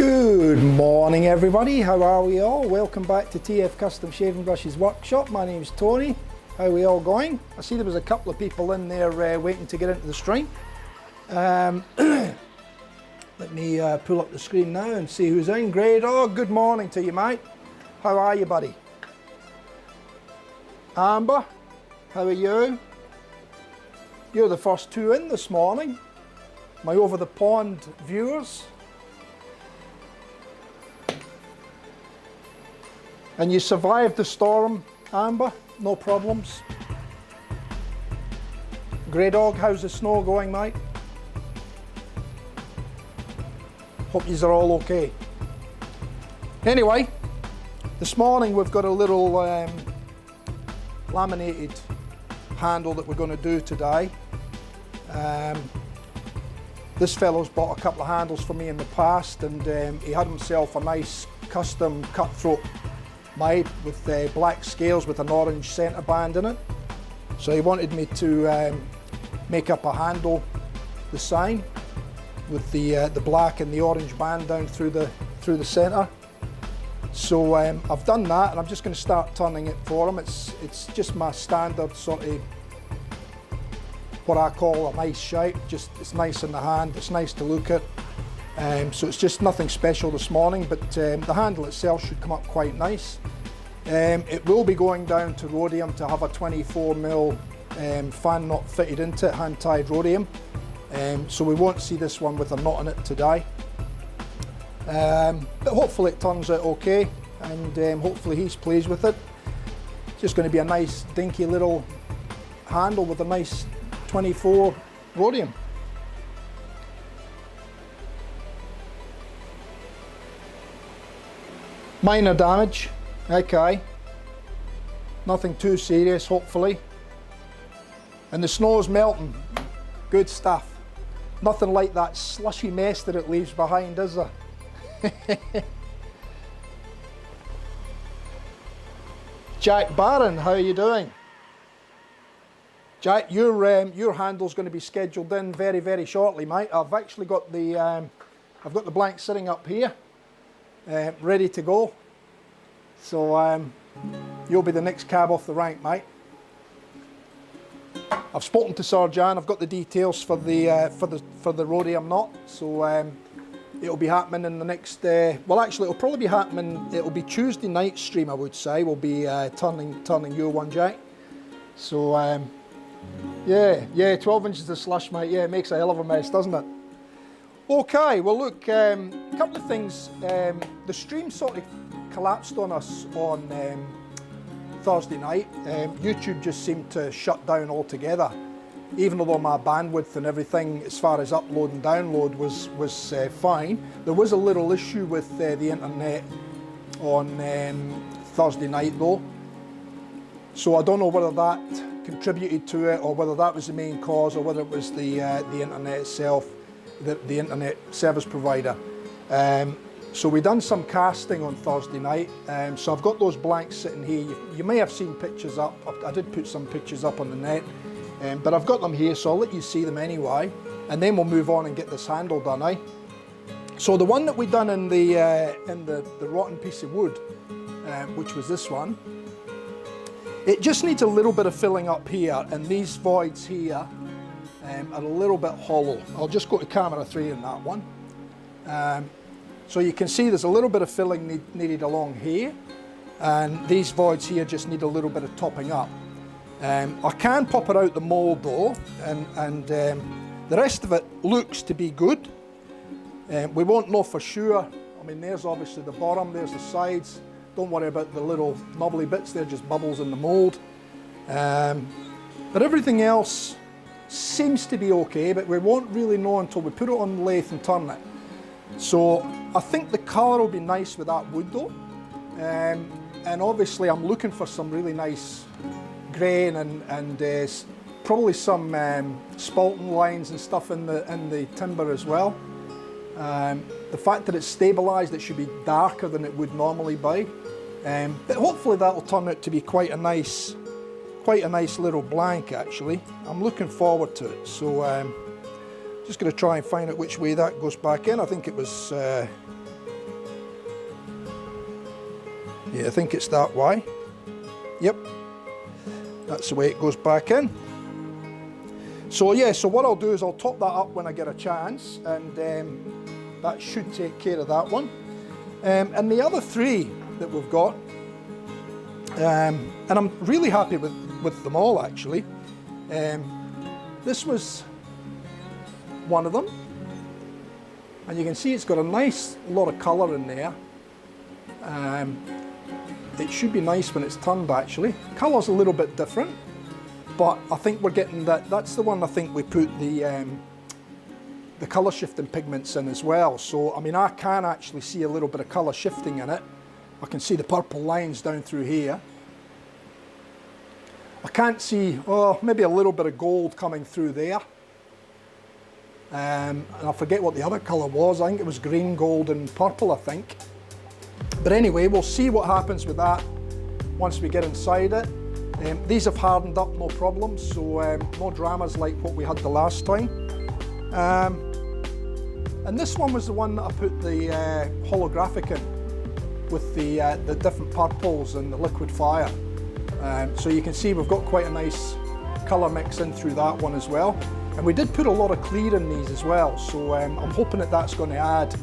Good morning everybody, how are we all? Welcome back to TF Custom Shaving Brushes Workshop. My name's Tony. How are we all going? I see there was a couple of people in there waiting to get into the stream. Let me pull up the screen now and see who's in. Great. Oh, good morning to you, mate. How are you, buddy? Amber, how are you? You're the first two in this morning. My over the pond viewers. And you survived the storm, Amber? No problems? Grey Dog, how's the snow going, mate? Hope yous are all okay. Anyway, this morning we've got a little laminated handle that we're going to do today. This fellow's bought a couple of handles for me in the past, and he had himself a nice custom cutthroat made with black scales with an orange centre band in it. So he wanted me to make up a handle design with the black and the orange band down through the centre. So I've done that, and I'm just going to start turning it for him. It's just my standard sort of what I call a nice shape. Just it's nice in the hand. It's nice to look at. So it's just nothing special this morning, but the handle itself should come up quite nice. It will be going down to Rhodium to have a 24mm fan knot fitted into it, hand-tied Rhodium. So we won't see this one with a knot in it today. But hopefully it turns out okay, and hopefully he's pleased with it. It's just going to be a nice dinky little handle with a nice 24 Rhodium. Minor damage, okay, nothing too serious hopefully, and the snow's melting, good stuff. Nothing like that slushy mess that it leaves behind, is there? Jack Barron, how are you doing? Jack, your handle's going to be scheduled in very, very shortly, mate. I've actually got the I've got the blank sitting up here. Ready to go, so you'll be the next cab off the rank, mate. I've spoken to Srdjan. I've got the details for the Rhodium knot, so it'll be happening in the next. Well, actually, it'll probably be happening. It'll be Tuesday night stream, I would say. We'll be turning your one, Jack. So yeah, 12 inches of slush, mate. Yeah, it makes a hell of a mess, doesn't it? Okay, well look, a couple of things. The stream sort of collapsed on us on Thursday night. YouTube just seemed to shut down altogether, even though my bandwidth and everything as far as upload and download was fine. There was a little issue with the internet on Thursday night though. So I don't know whether that contributed to it, or whether that was the main cause, or whether it was the internet itself. The internet service provider. So we done some casting on Thursday night. So I've got those blanks sitting here. You may have seen pictures up. I did put some pictures up on the net, but I've got them here, so I'll let you see them anyway. And then we'll move on and get this handle done, eh? So the one that we done in the rotten piece of wood, which was this one, it just needs a little bit of filling up here, and these voids here are a little bit hollow. I'll just go to camera 3 in that one. So you can see there's a little bit of filling needed along here, and these voids here just need a little bit of topping up. I can pop it out the mould though, and the rest of it looks to be good. We won't know for sure. I mean, there's obviously the bottom, there's the sides. Don't worry about the little knobbly bits, they're just bubbles in the mould. But everything else seems to be okay, but we won't really know until we put it on the lathe and turn it. So I think the colour will be nice with that wood though, and obviously I'm looking for some really nice grain and probably some spalting lines and stuff in the timber as well. The fact that it's stabilised, it should be darker than it would normally be, but hopefully that will turn out to be quite a nice little blank actually. I'm looking forward to it. So Just going to try and find out which way that goes back in. I think it was Yeah, I think it's that way. Yep, that's the way it goes back in. So yeah, so what I'll do is I'll top that up when I get a chance, and that should take care of that one. And the other three that we've got, and I'm really happy with them all actually. This was one of them, and you can see it's got a nice lot of colour in there. It should be nice when it's turned actually. Colour's a little bit different, but I think we're getting that. That's the one I think we put the colour shifting pigments in as well. So I mean, I can actually see a little bit of colour shifting in it. I can see the purple lines down through here. I can't see, oh, maybe a little bit of gold coming through there. And I forget what the other colour was. I think it was green, gold and purple, I think. But anyway, we'll see what happens with that once we get inside it. These have hardened up no problem, so no dramas like what we had the last time. And this one was the one that I put the holographic in with the different purples and the liquid fire. So you can see we've got quite a nice colour mix in through that one as well. And we did put a lot of clear in these as well, so I'm hoping that that's going to add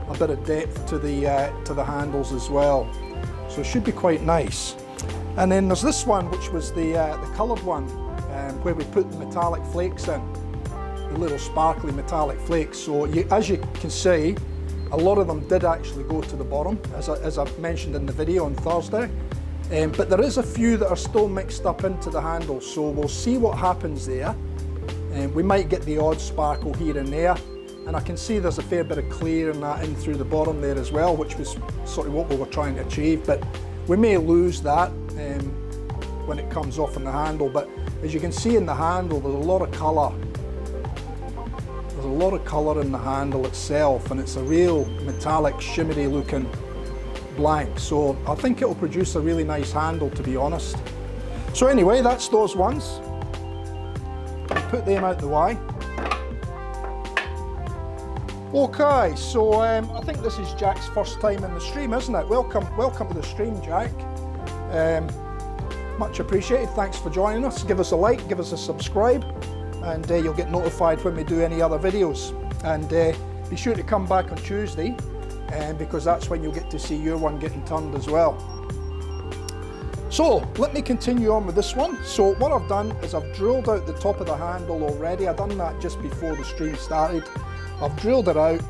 a bit of depth to the handles as well. So it should be quite nice. And then there's this one, which was the coloured one, where we put the metallic flakes in, the little sparkly metallic flakes. So as you can see, a lot of them did actually go to the bottom, as I mentioned in the video on Thursday. But there is a few that are still mixed up into the handle, so we'll see what happens there. We might get the odd sparkle here and there, and I can see there's a fair bit of clear in that in through the bottom there as well, which was sort of what we were trying to achieve, but we may lose that when it comes off in the handle. But as you can see in the handle, there's a lot of colour. There's a lot of colour in the handle itself, and it's a real metallic, shimmery looking blank. So I think it'll produce a really nice handle, to be honest. So anyway, that's those ones. Put them out the way. Okay, so I think this is Jack's first time in the stream, isn't it? Welcome to the stream, Jack. Much appreciated. Thanks for joining us. Give us a like, give us a subscribe, and you'll get notified when we do any other videos. And be sure to come back on Tuesday, because that's when you'll get to see your one getting turned as well. So let me continue on with this one. So what I've done is I've drilled out the top of the handle already. I've done that just before the stream started. I've drilled it out,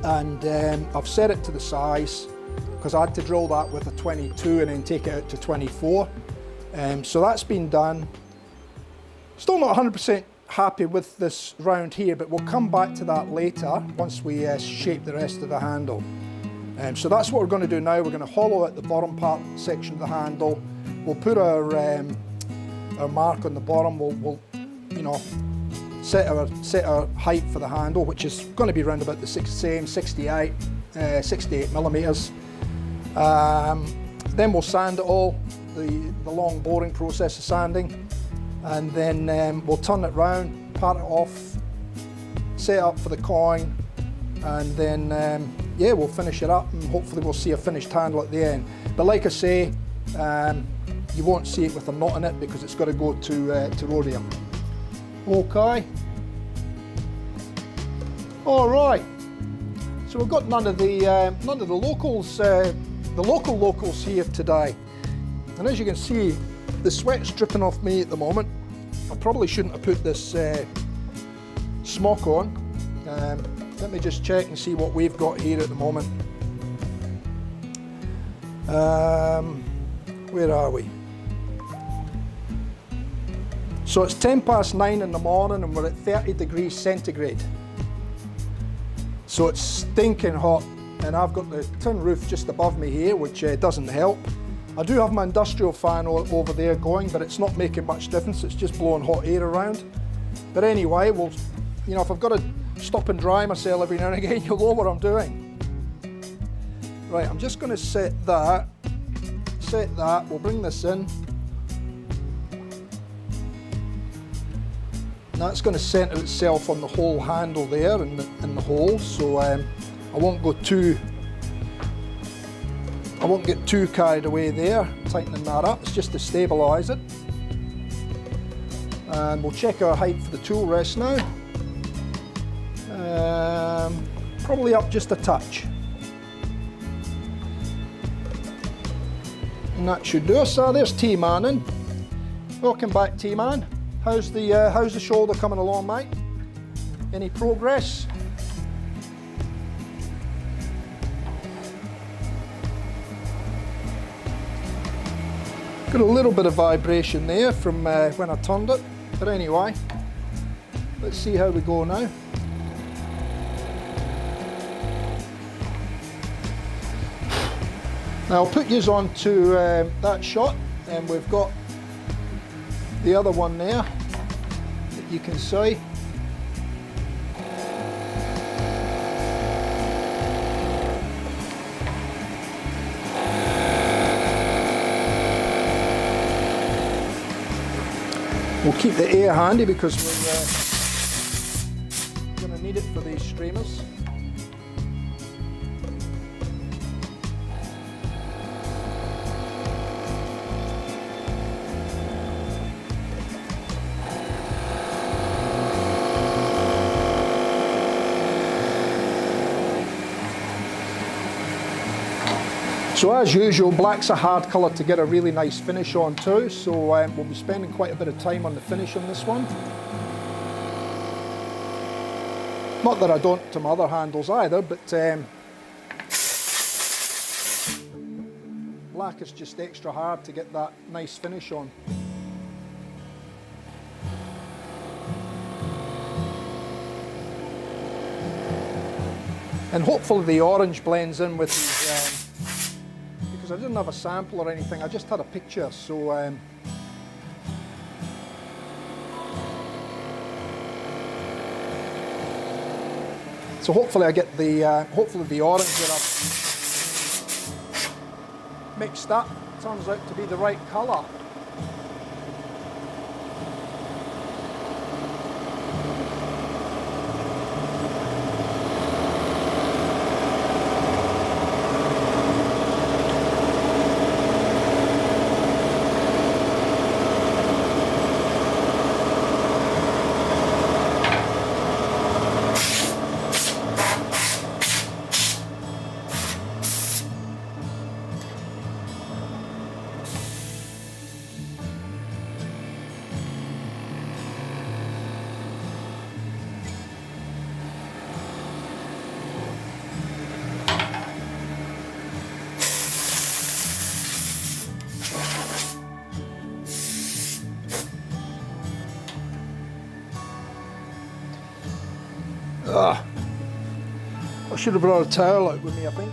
and I've set it to the size, because I had to drill that with a 22 and then take it out to 24. So that's been done. Still not 100% happy with this round here, but we'll come back to that later once we shape the rest of the handle. So that's what we're going to do now. We're going to hollow out the bottom part section of the handle. We'll put our mark on the bottom. We'll you know, set our height for the handle, which is going to be around about the same 68 millimeters. Then we'll sand it all, the long boring process of sanding, and then we'll turn it round, part it off, set it up for the coin, and then yeah, we'll finish it up, and hopefully we'll see a finished handle at the end. But like I say, you won't see it with a knot in it, because it's got to go to Rhodium. Okay. All right. So we've got none of the locals, the local locals here today. And as you can see, the sweat's dripping off me at the moment. I probably shouldn't have put this smock on. Let me just check and see what we've got here at the moment. Where are we? So it's 9:10 in the morning, and we're at 30 degrees centigrade. So it's stinking hot, and I've got the tin roof just above me here, which doesn't help. I do have my industrial fan over there going, but it's not making much difference. It's just blowing hot air around. But anyway, we'll, you know, if I've got to stop and dry myself every now and again, you'll know what I'm doing. Right, I'm just going to set that. We'll bring this in. That's going to centre itself on the whole handle there in the hole, so I won't go too I won't get too carried away there, tightening that up. It's just to stabilise it. And we'll check our height for the tool rest now. Probably up just a touch. And that should do us. So there's T-Man in. Welcome back, T-Man. How's the shoulder coming along, mate? Any progress? Got a little bit of vibration there from when I turned it, but anyway, let's see how we go now. Now I'll put yous on to that shot, and we've got the other one there that you can see. We'll keep the air handy because we're going to need it for these streamers. So as usual, black's a hard colour to get a really nice finish on too, so we'll be spending quite a bit of time on the finish on this one. Not that I don't to my other handles either, but black is just extra hard to get that nice finish on. And hopefully the orange blends in with these, I didn't have a sample or anything, I just had a picture, so so hopefully I get the orange that I've mixed up turns out to be the right colour. I should have brought a towel out with me, I think.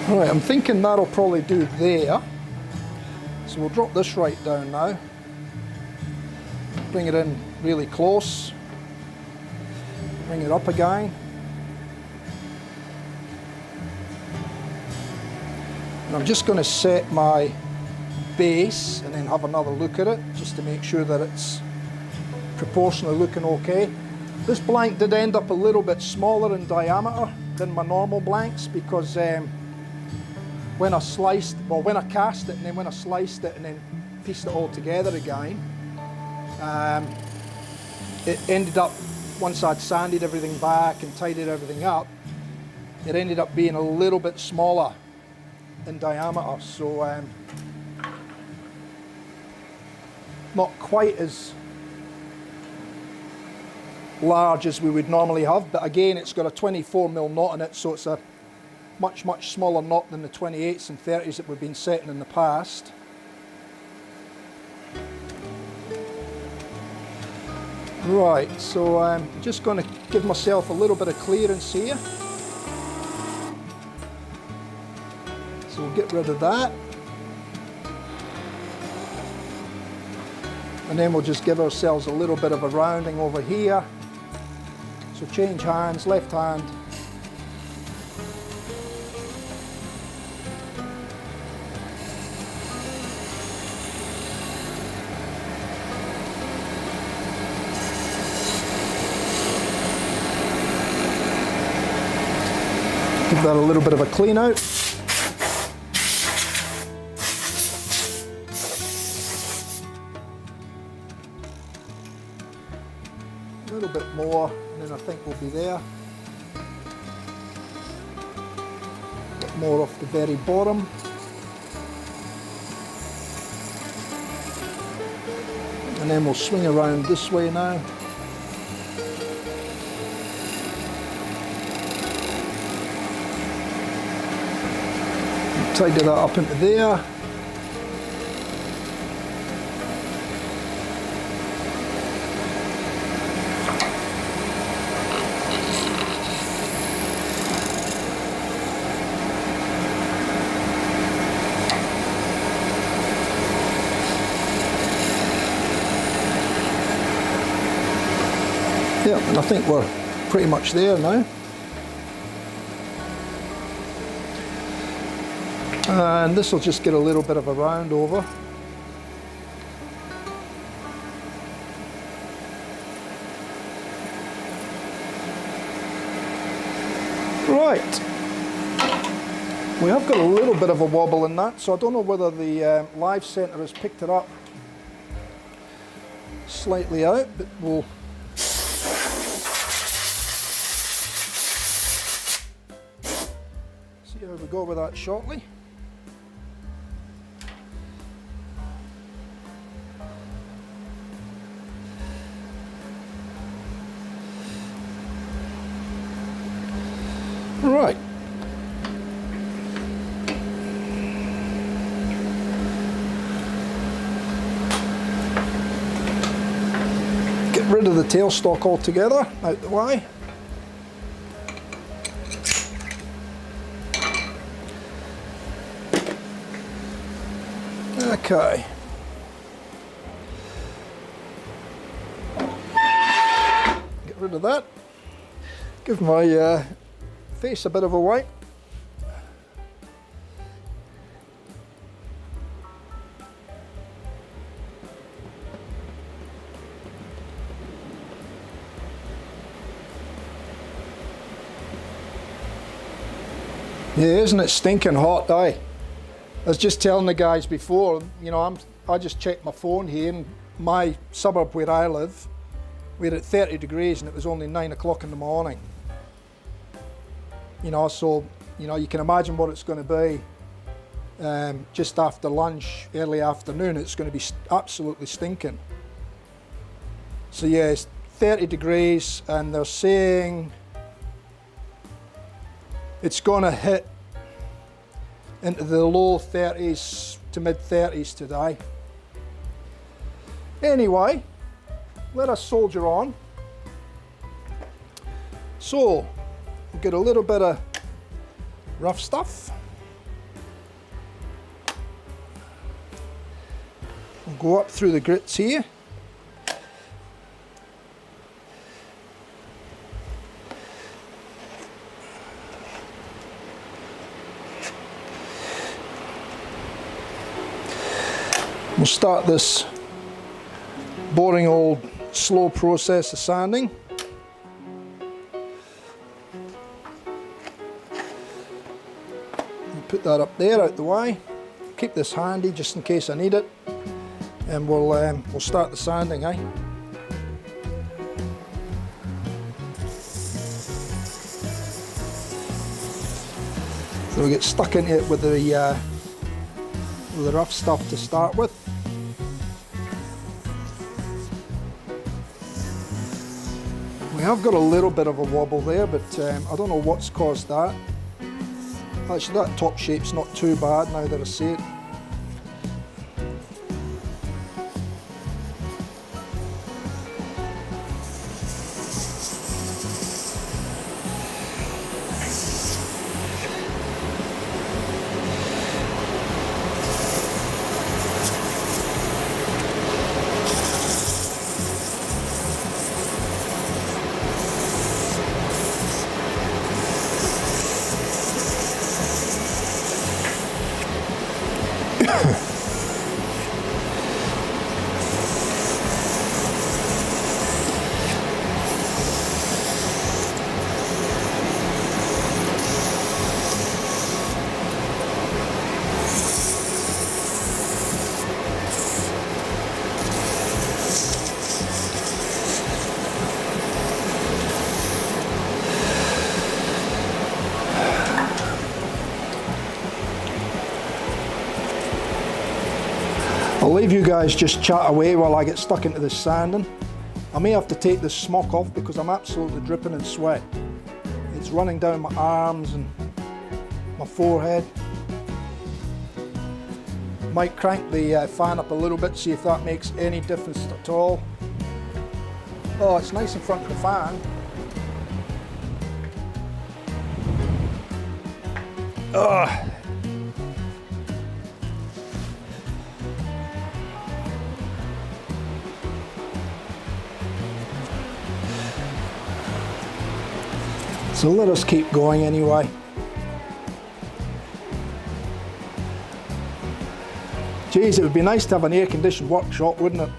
Right, I'm thinking that'll probably do there. So we'll drop this right down now. Bring it in really close. Bring it up again. And I'm just going to set my base and then have another look at it just to make sure that it's proportionally looking okay. This blank did end up a little bit smaller in diameter than my normal blanks because when I cast it and then when I sliced it and then pieced it all together again, it ended up, once I'd sanded everything back and tidied everything up, it ended up being a little bit smaller in diameter, so not quite as large as we would normally have, but again it's got a 24mm knot in it, so it's a much smaller knot than the 28s and 30s that we've been setting in the past. Right, so I'm just going to give myself a little bit of clearance here. So we'll get rid of that. And then we'll just give ourselves a little bit of a rounding over here. So change hands, left hand. that a little bit of a clean out. A little bit more, and then I think we'll be there. A bit more off the very bottom. And then we'll swing around this way now. Tidy that up into there. Yeah, and I think we're pretty much there now. And this will just get a little bit of a round over. Right. We have got a little bit of a wobble in that, so I don't know whether the live centre has picked it up slightly out, but we'll see how we go with that shortly. Right. Get rid of the tailstock altogether, out the way. Okay. Get rid of that. Give my face a bit of a wipe. Yeah, isn't it stinking hot, I was just telling the guys before, you know, I just checked my phone here, and my suburb where I live, we're at 30 degrees and it was only 9 o'clock in the morning. You know, so, you know, you can imagine what it's going to be just after lunch, early afternoon. It's going to be absolutely stinking. So yeah, it's 30 degrees and they're saying it's going to hit into the low 30s to mid 30s today. Anyway, let us soldier on. So, we'll get a little bit of rough stuff. We'll go up through the grits here. We'll start this boring old slow process of sanding. We'll put that up there out the way. Keep this handy just in case I need it, and we'll start the sanding, eh? So we'll get stuck into it with the rough stuff to start with. We have got a little bit of a wobble there, but I don't know what's caused that. Actually, that top shape's not too bad now that I see it. I'll leave you guys just chat away while I get stuck into this sanding. I may have to take this smock off because I'm absolutely dripping in sweat. It's running down my arms and my forehead. Might crank the fan up a little bit, see if that makes any difference at all. Oh, it's nice in front of the fan. Ugh. So let us keep going anyway. Geez, it would be nice to have an air-conditioned workshop, wouldn't it?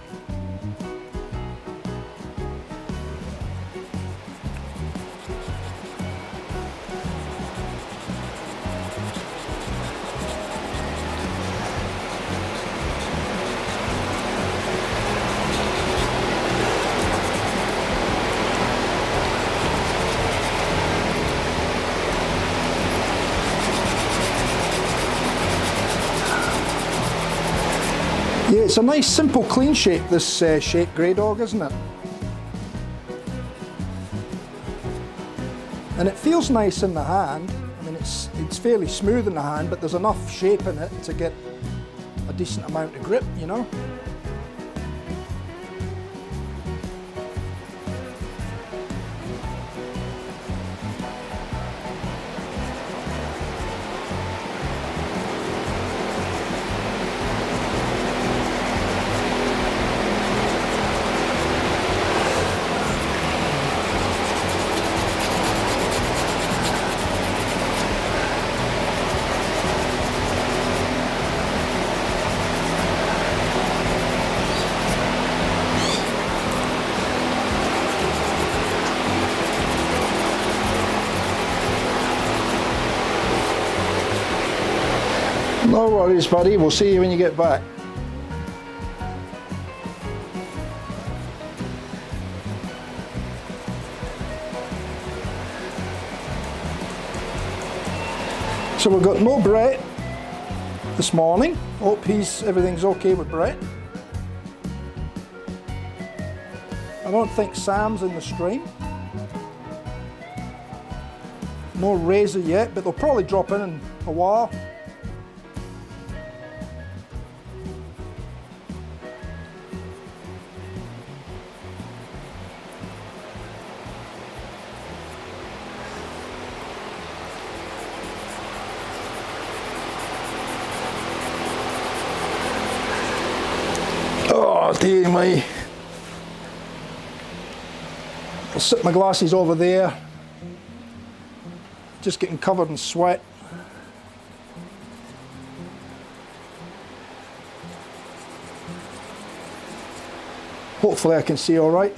Yeah, it's a nice, simple, clean shape, this shape grey dog, isn't it? And it feels nice in the hand. I mean, it's fairly smooth in the hand, but there's enough shape in it to get a decent amount of grip, you know? No worries, buddy. We'll see you when you get back. So we've got no Brett this morning. Hope everything's okay with Brett. I don't think Sam's in the stream. No Razor yet, but they'll probably drop in a while. Oh dear me. I'll sit my glasses over there. Just getting covered in sweat. Hopefully I can see all right.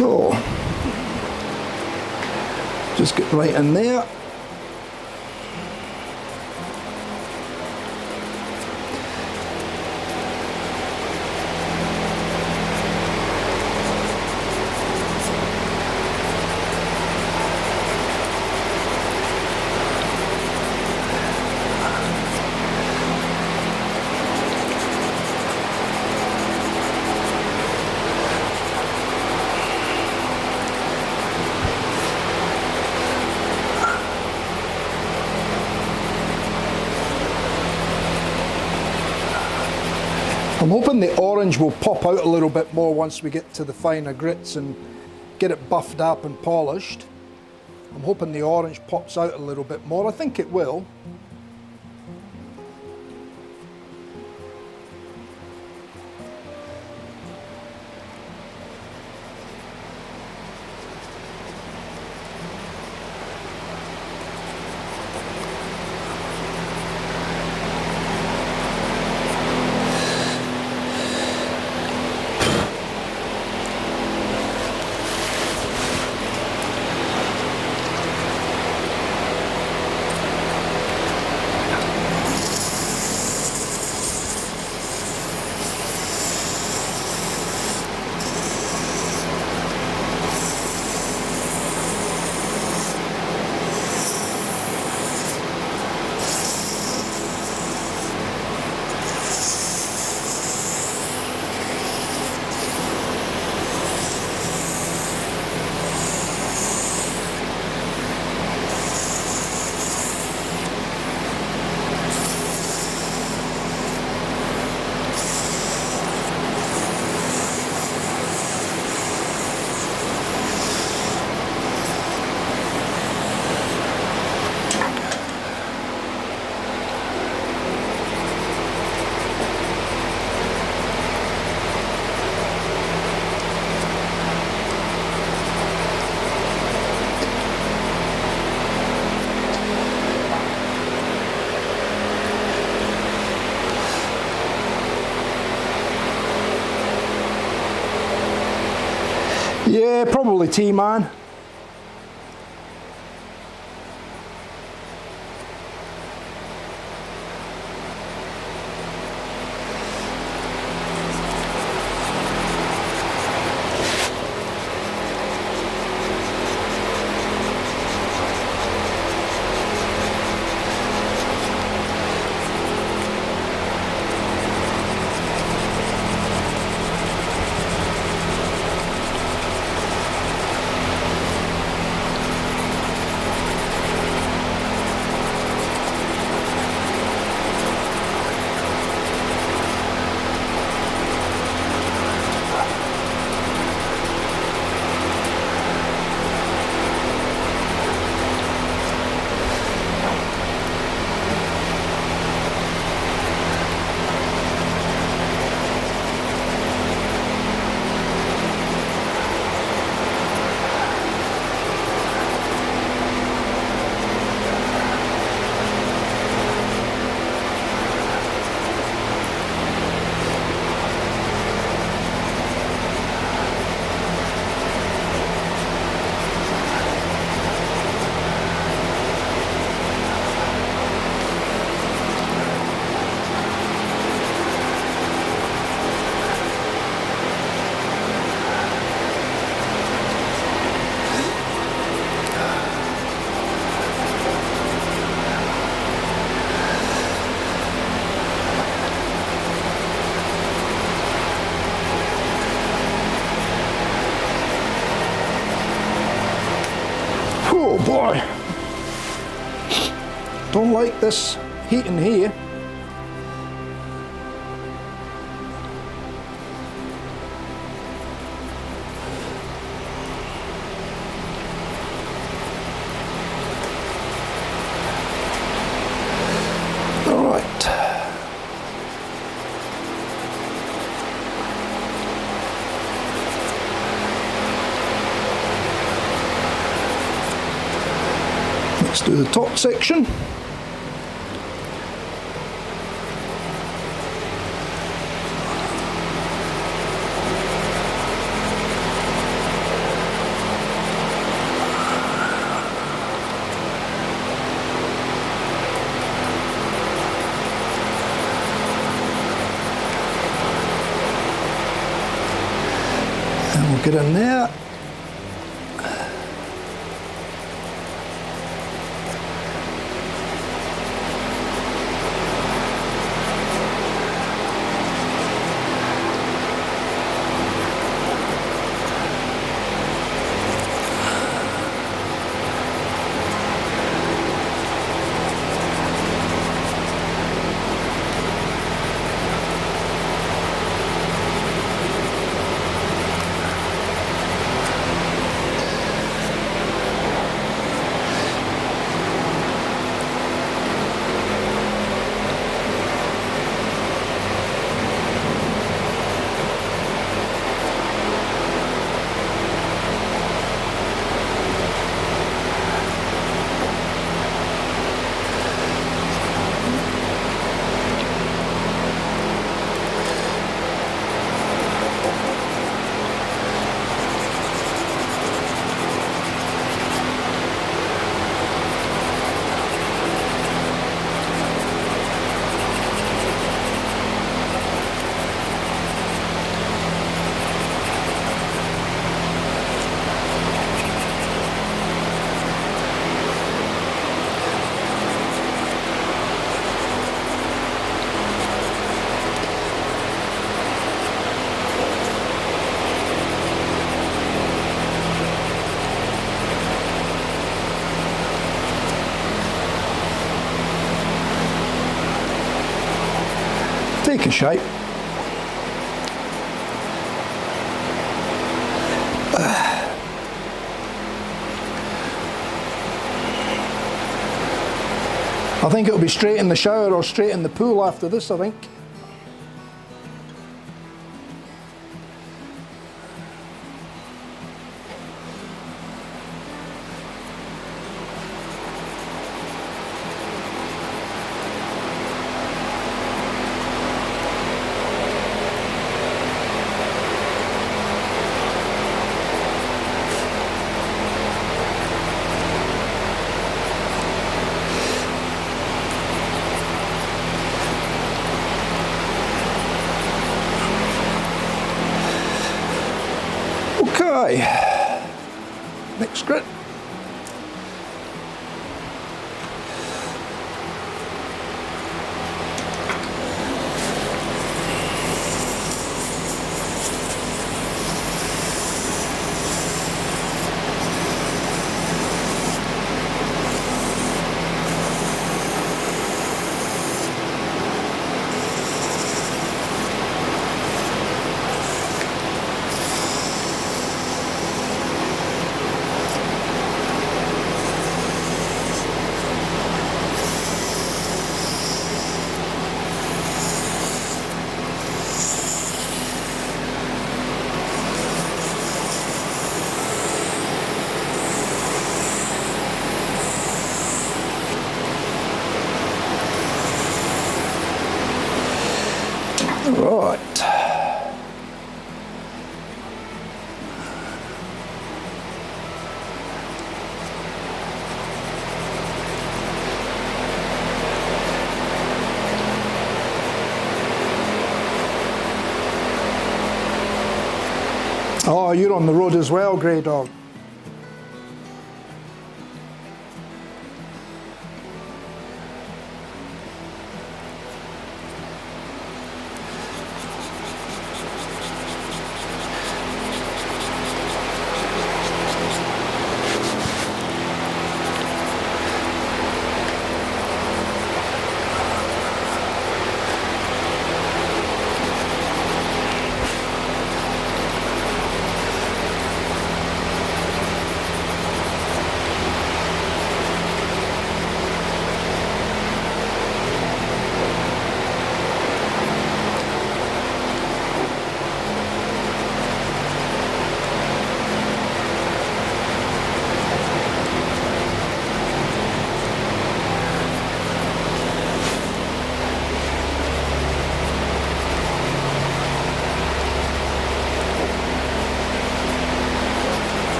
So, just get right in there. I'm hoping the orange will pop out a little bit more once we get to the finer grits and get it buffed up and polished. I'm hoping the orange pops out a little bit more. I think it will. Yeah, probably T-man. Oh boy, don't like this heat in here. All right. Let's do the top section. And we'll get in there. Take a shape. I think it'll be straight in the shower or straight in the pool after this, I think. Okay, next grit. Right. Oh, you're on the road as well, Grey Dog.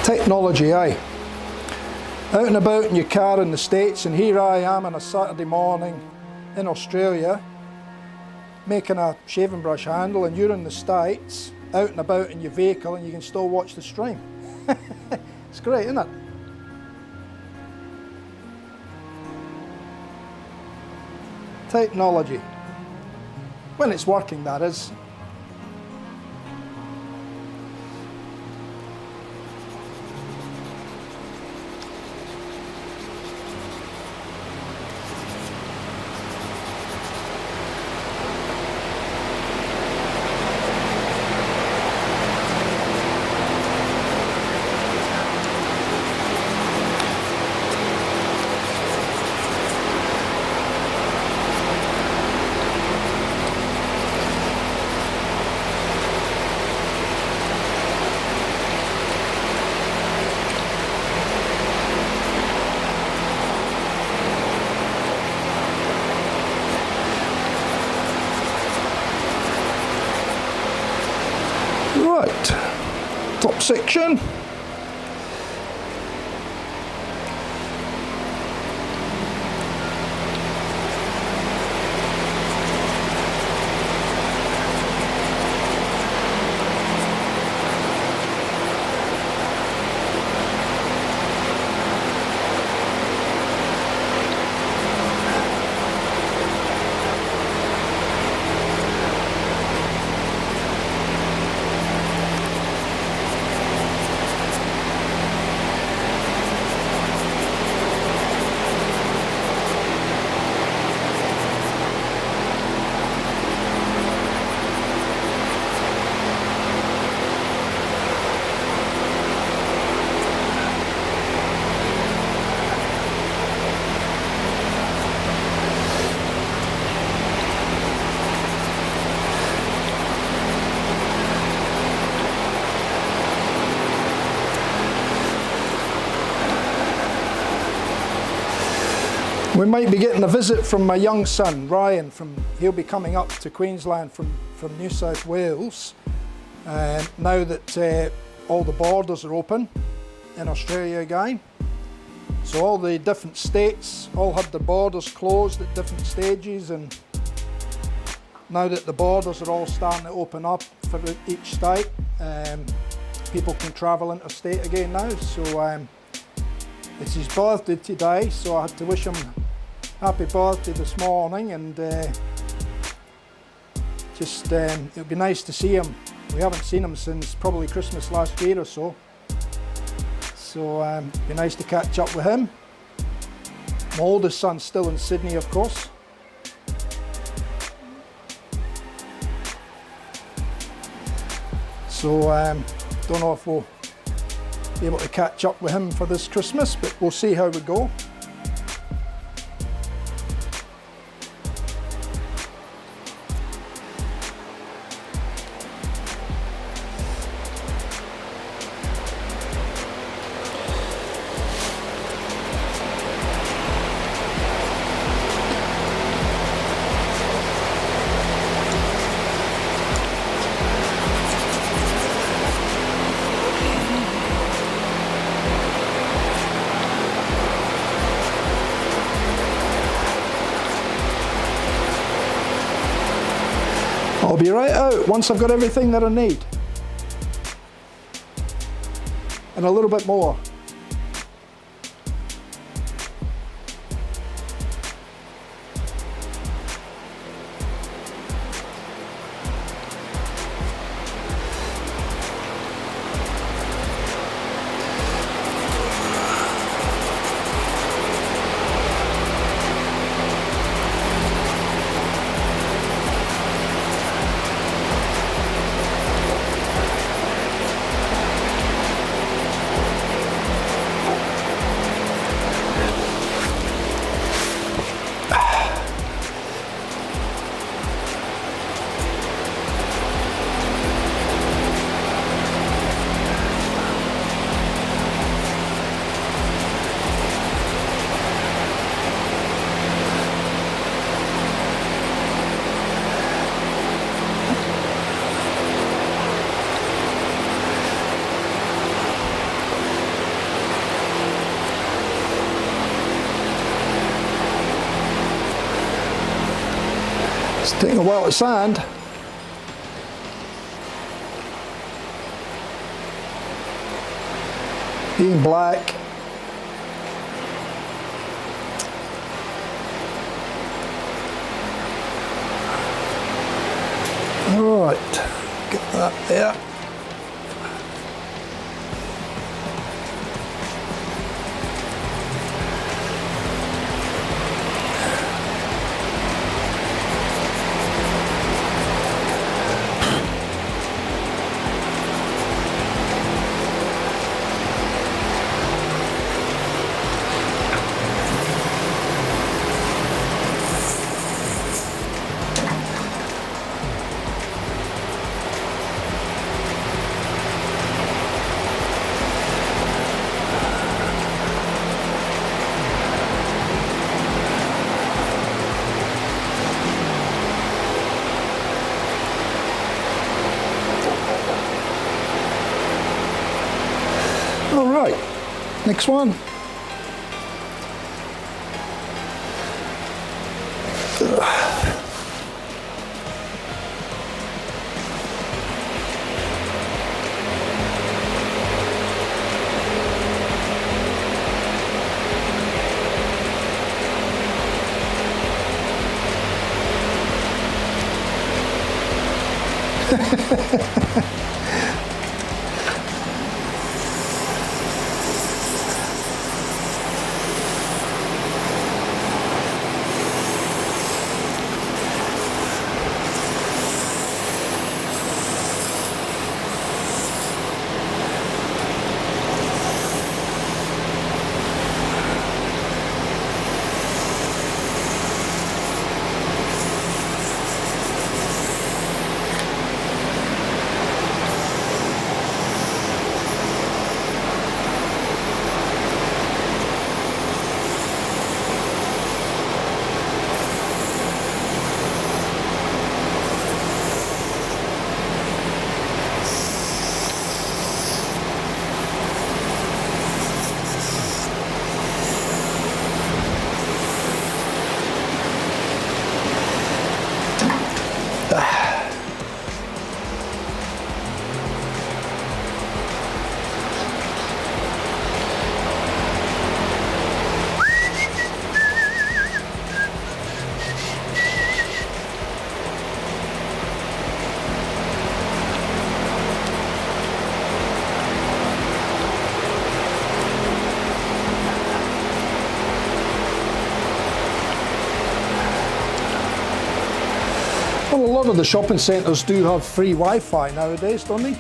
Technology, aye. Out and about in your car in the States, and here I am on a Saturday morning in Australia making a shaving brush handle, and you're in the States out and about in your vehicle and you can still watch the stream. It's great, isn't it? Technology. When it's working, that is. Right, top section. We might be getting a visit from my young son, Ryan. He'll be coming up to Queensland from New South Wales now that all the borders are open in Australia again. So all the different states all had their borders closed at different stages, and now that the borders are all starting to open up for each state, people can travel interstate again now. So it's his birthday today, so I had to wish him happy birthday this morning, and it'll be nice to see him. We haven't seen him since probably Christmas last year or so. So it'll be nice to catch up with him. My oldest son's still in Sydney, of course. So don't know if we'll be able to catch up with him for this Christmas, but we'll see how we go. I'll be right out once I've got everything that I need. And a little bit more. It's taking a while to sand. Being black. All right, get that there. All right, next one. Well, a lot of the shopping centres do have free Wi-Fi nowadays, don't they?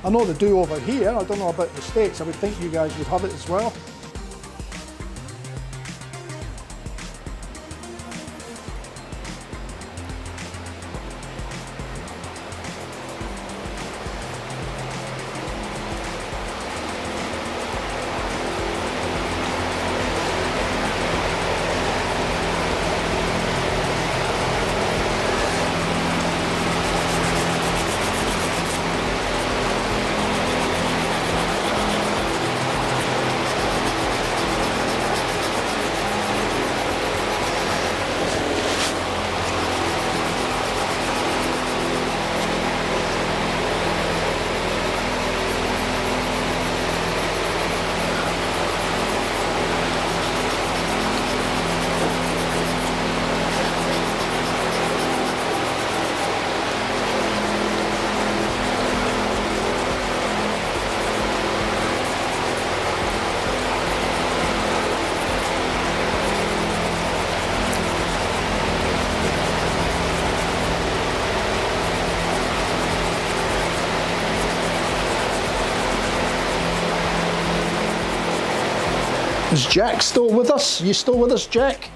I know they do over here. I don't know about the States. I would think you guys would have it as well. Is Jack still with us? You still with us, Jack?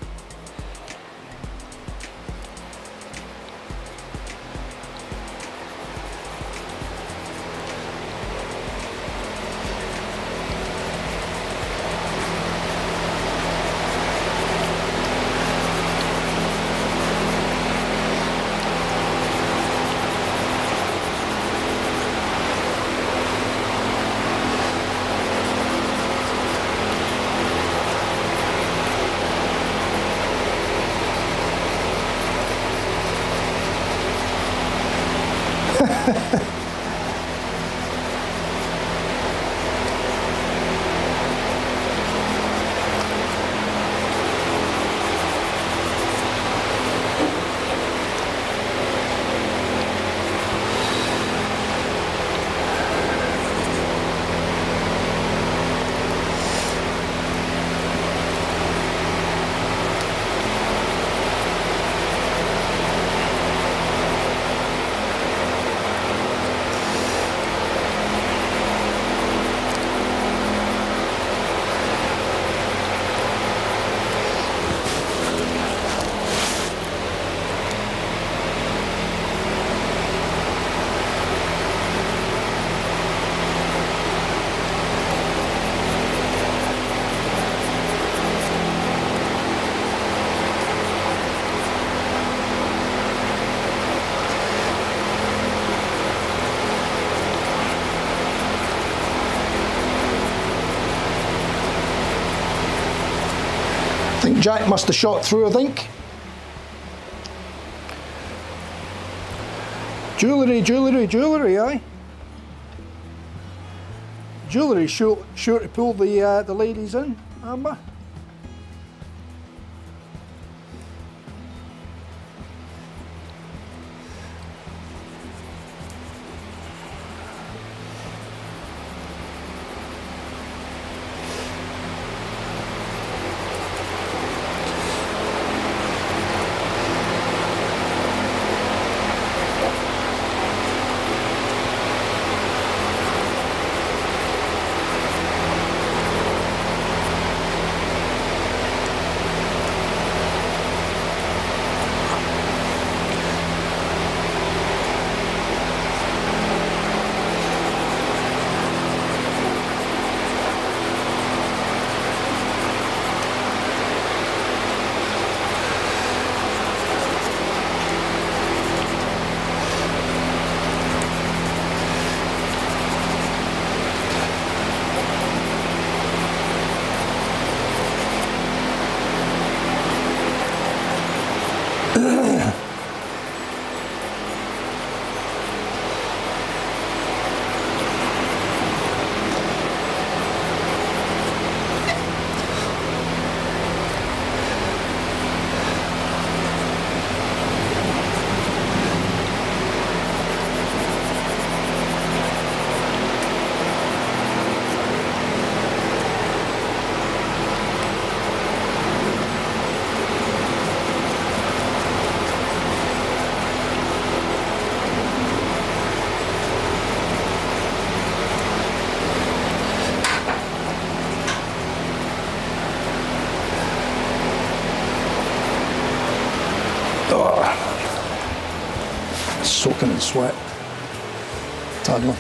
I think Jack must have shot through, I think. Jewellery, jewellery, jewellery, aye? Jewellery sure to pull the ladies in, Amber. soaking in sweat. Toddler.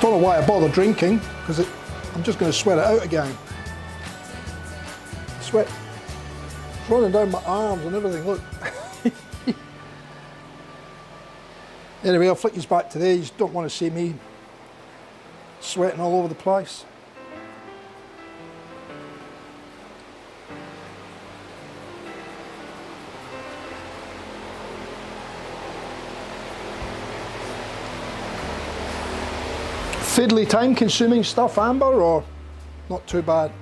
Don't know why I bother drinking, because I'm just going to sweat it out again. Sweat running down my arms and everything, look. Anyway, I'll flick you back to there. You just don't want to see me sweating all over the place. Fiddly time consuming stuff, Amber, or not too bad?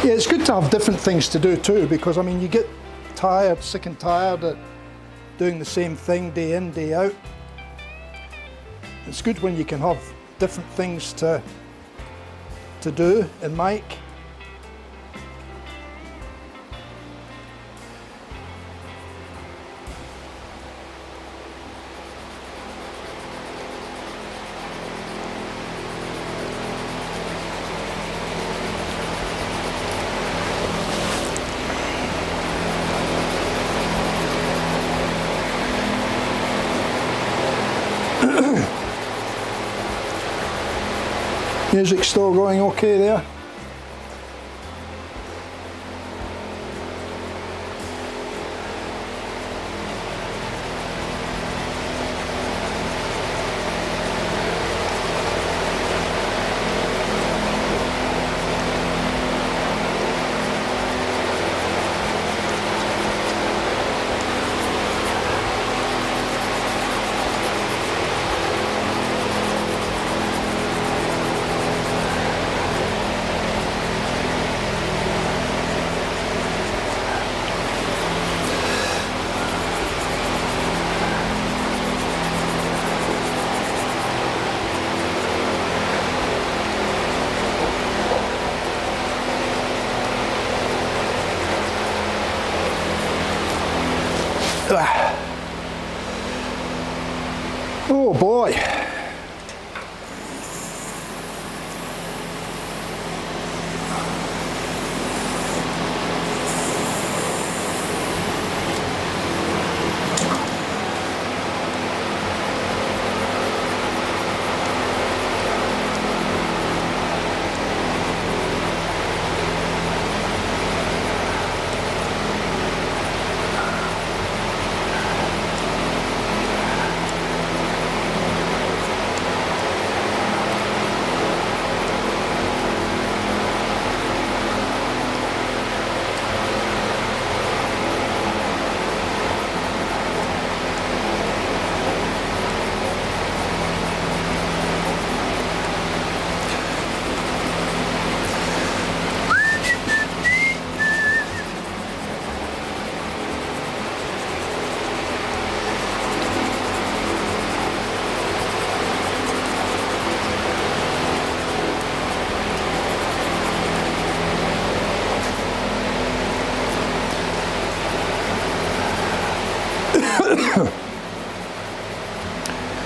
Yeah, it's good to have different things to do too, because I mean you get tired, sick and tired at doing the same thing day in, day out. It's good when you can have different things to do and make. Music's still going okay there. Oh boy.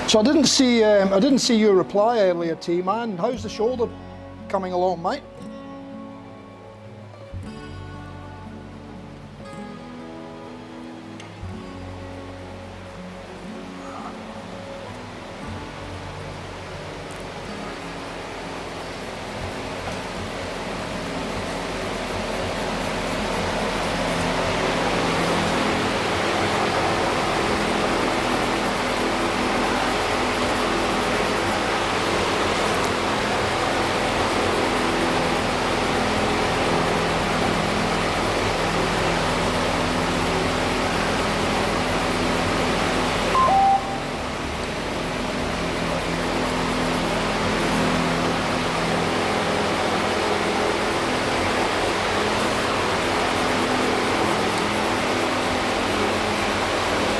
So I didn't see your reply earlier, T-Man. How's the shoulder coming along, mate?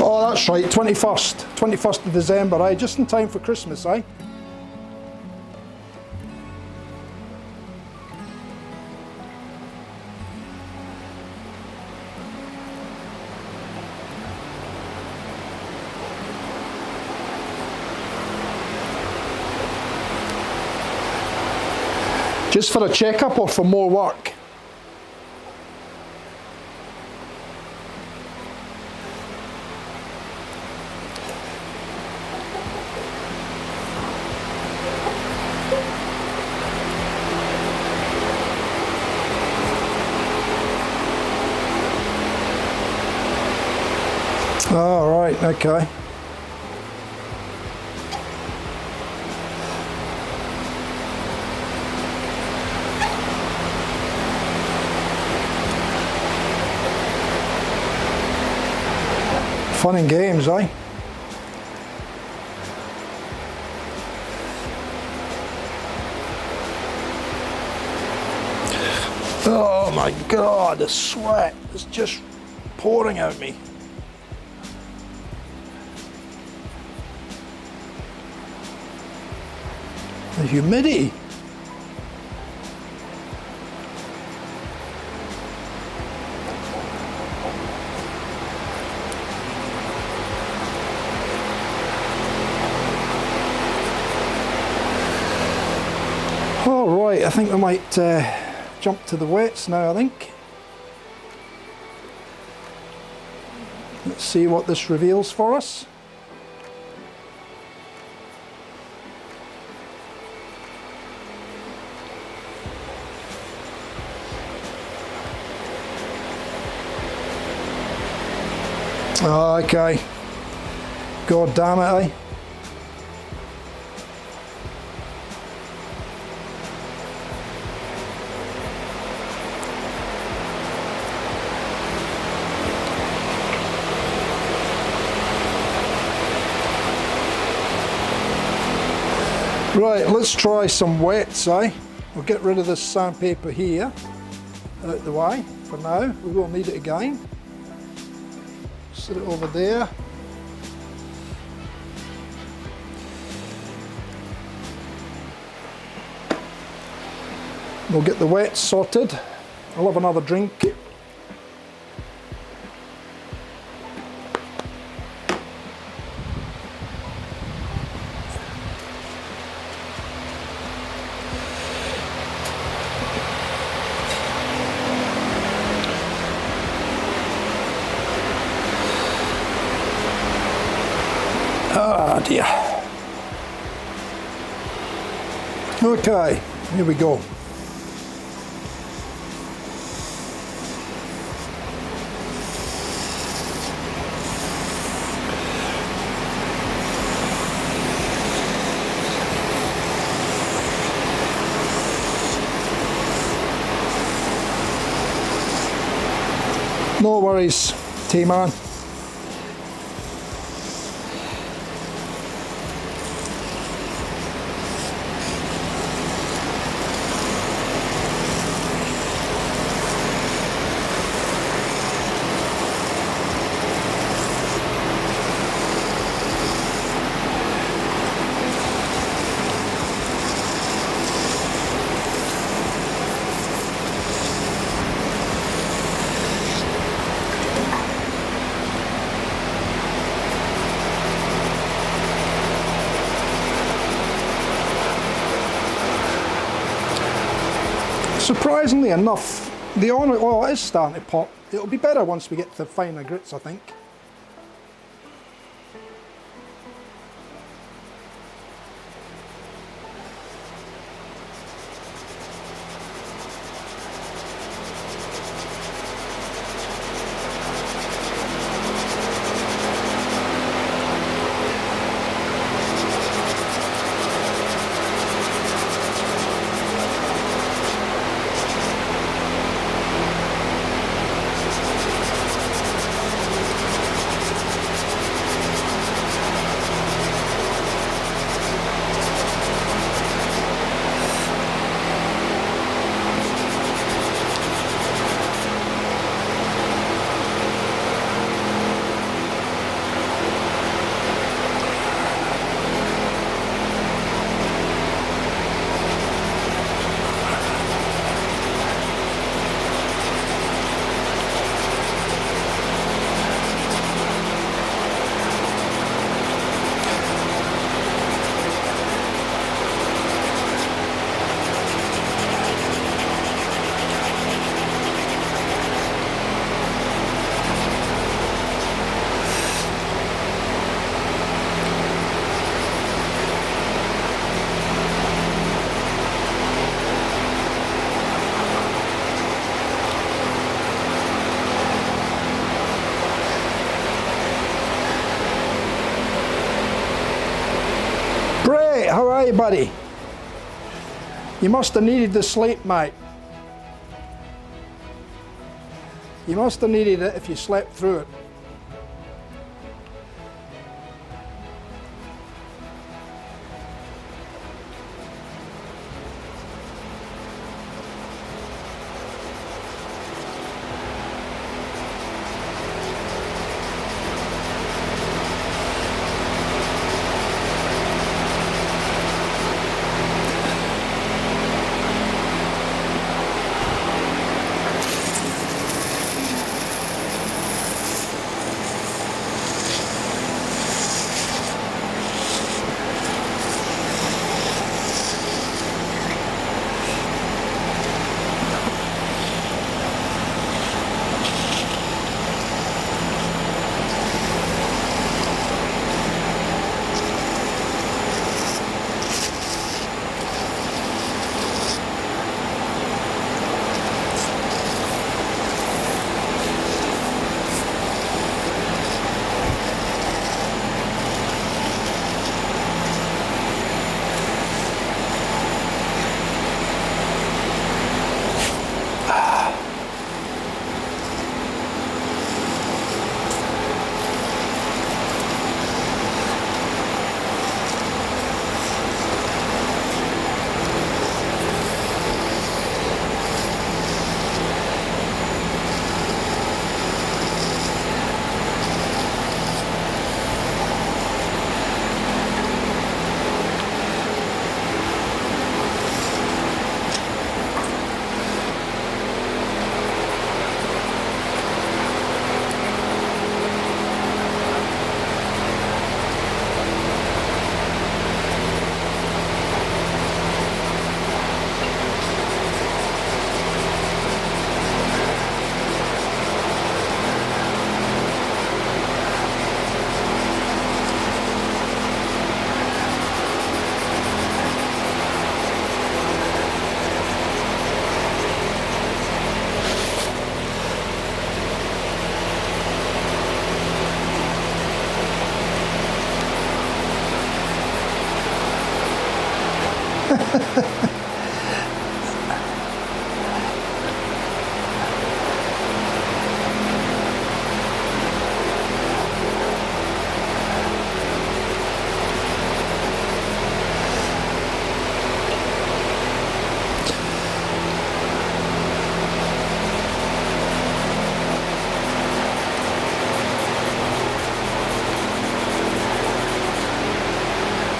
Oh, that's right, 21st of December, aye, just in time for Christmas, aye? Just for a checkup or for more work? Oh, right, okay. Fun and games, eh? Oh my God, the sweat is just pouring out me. The humidity. All right, I think we might jump to the wets now, I think. Let's see what this reveals for us. Oh, okay. God damn it, eh? Right, let's try some wets, eh? We'll get rid of this sandpaper here, out the way for now. We will need it again. Sit it over there. We'll get the wets sorted. I'll have another drink. Ah dear. Okay, here we go. No worries, T-Man. surprisingly enough, the oil is starting to pop. It'll be better once we get to finer grits, I think. How are you, buddy? You must have needed the sleep, mate. You must have needed it if you slept through it.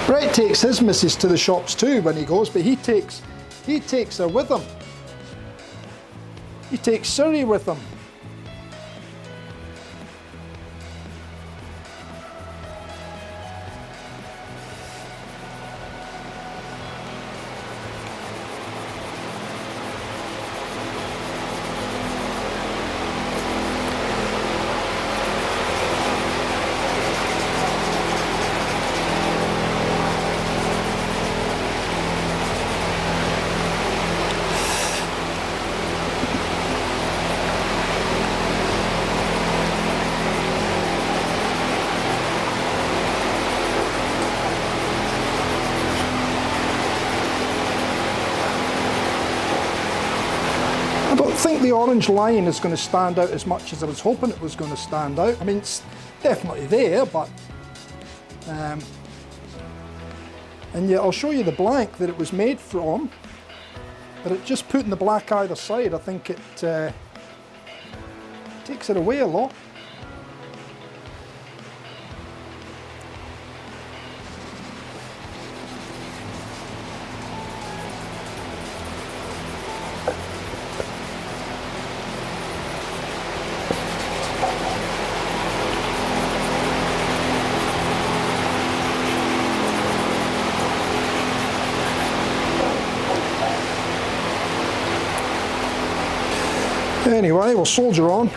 Brett takes his missus to the shops too when he goes, but he takes her with him. He takes Surrey with him. think the orange line is going to stand out as much as I was hoping it was going to stand out. I mean, it's definitely there, but and yeah, I'll show you the blank that it was made from, but it just putting the black either side, I think it takes it away a lot. Anyway, we'll soldier on.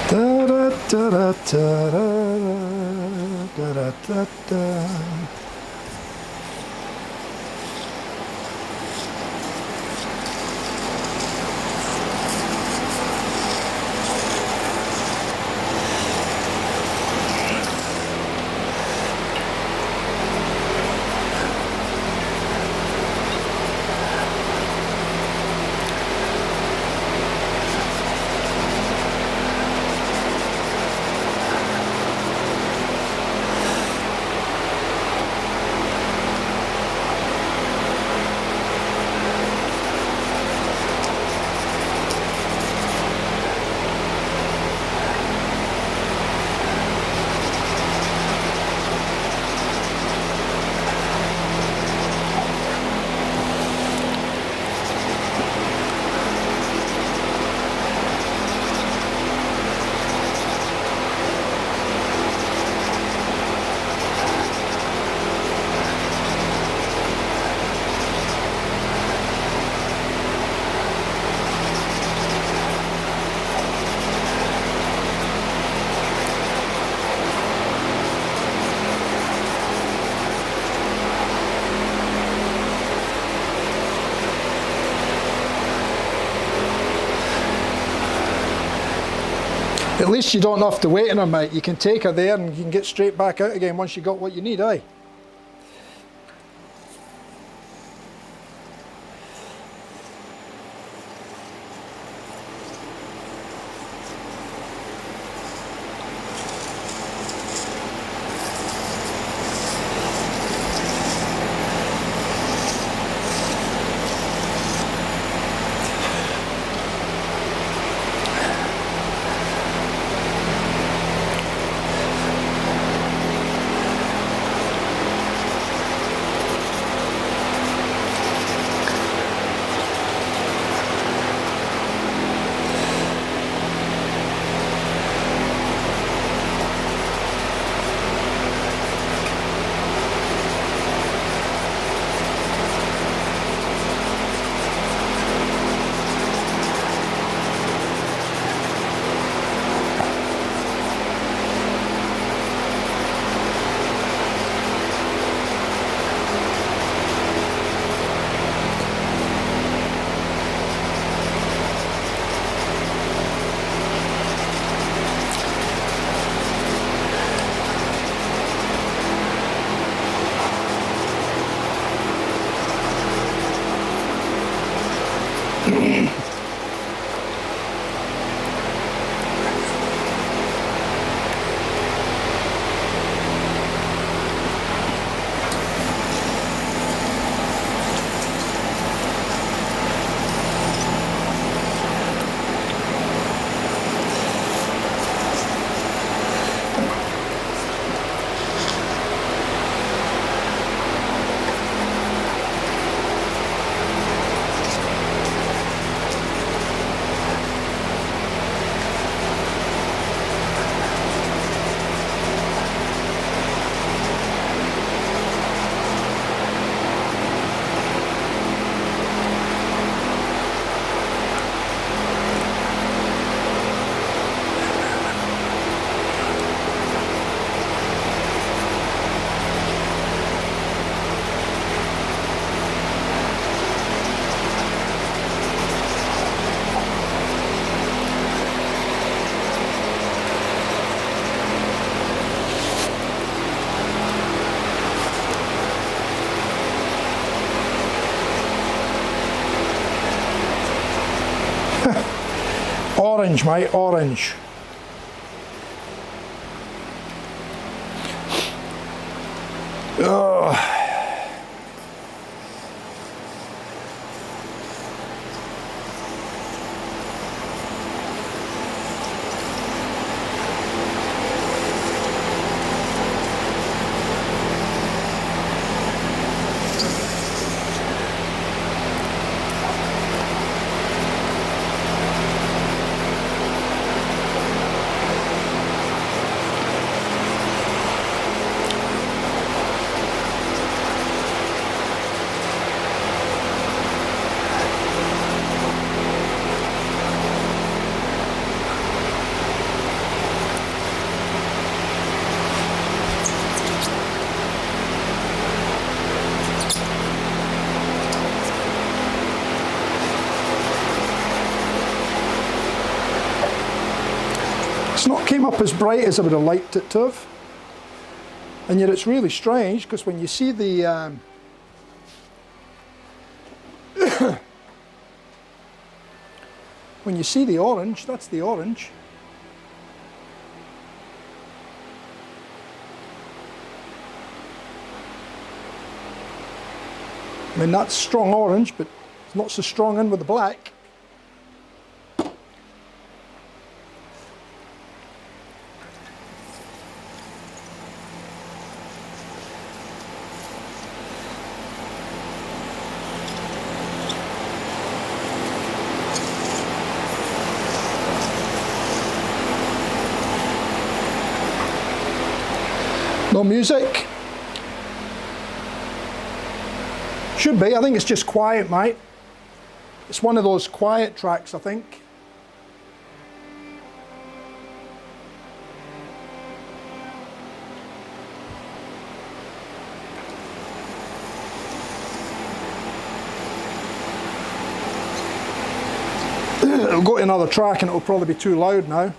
Da da da da da da da. At least you don't have to wait on her, mate. You can take her there and you can get straight back out again once you got what you need, eh? Orange, mate, orange. Ugh. It's not came up as bright as I would have liked it to have, and yet it's really strange because when you see the when you see the orange, that's the orange. I mean, that's strong orange, but it's not so strong in with the black. No music. Should be. I think it's just quiet, mate. It's one of those quiet tracks, I think. It'll go to another track and it'll probably be too loud now.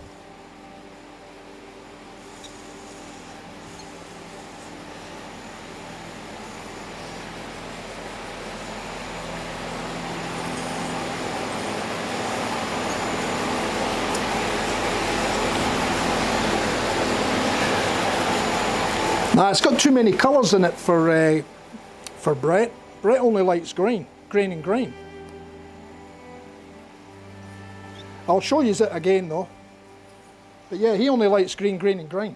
Nah, it's got too many colours in it for Brett. Brett only likes green and green. I'll show you it again though. But yeah, he only likes green and green.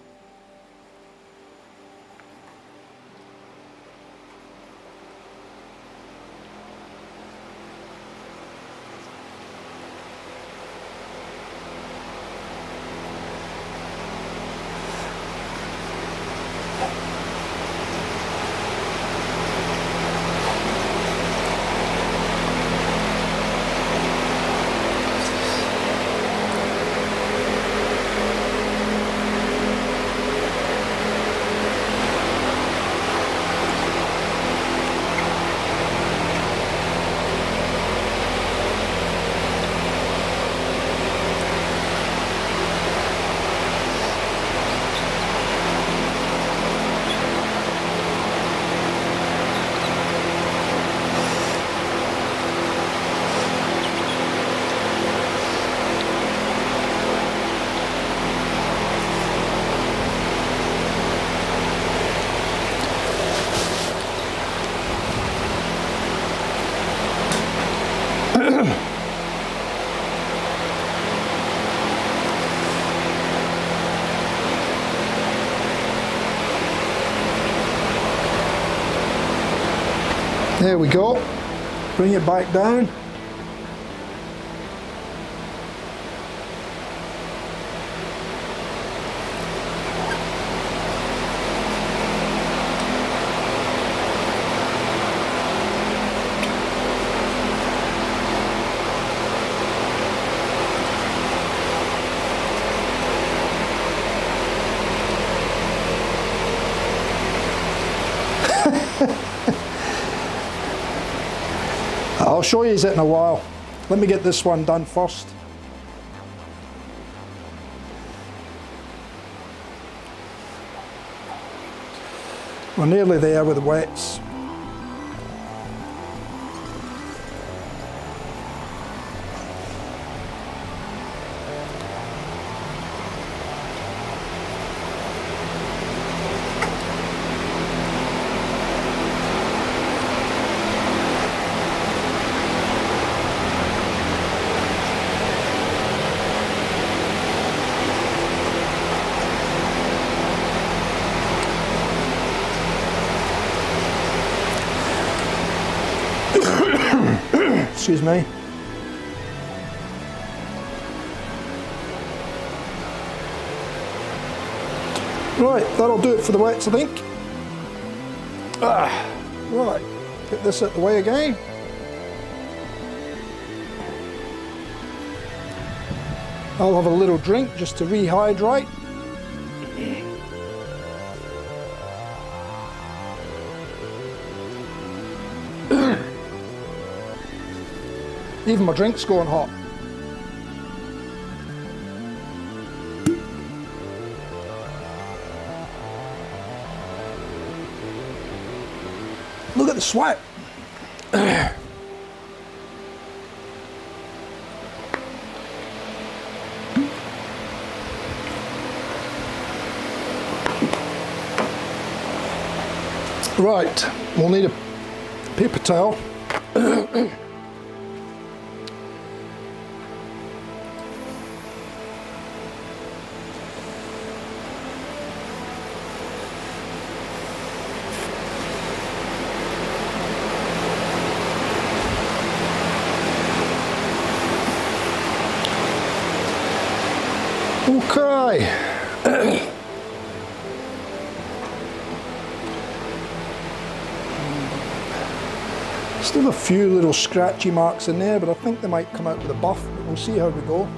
There we go. Bring it back down. I'll show you it in a while. Let me get this one done first. We're nearly there with the wets. Excuse me. Right, that'll do it for the wets, I think. Right, get this out of the way again. I'll have a little drink just to rehydrate. Even my drink's going hot. Look at the sweat. Right, we'll need a paper towel. Okay. Still a few little scratchy marks in there, but I think they might come out with a buff, but we'll see how we go.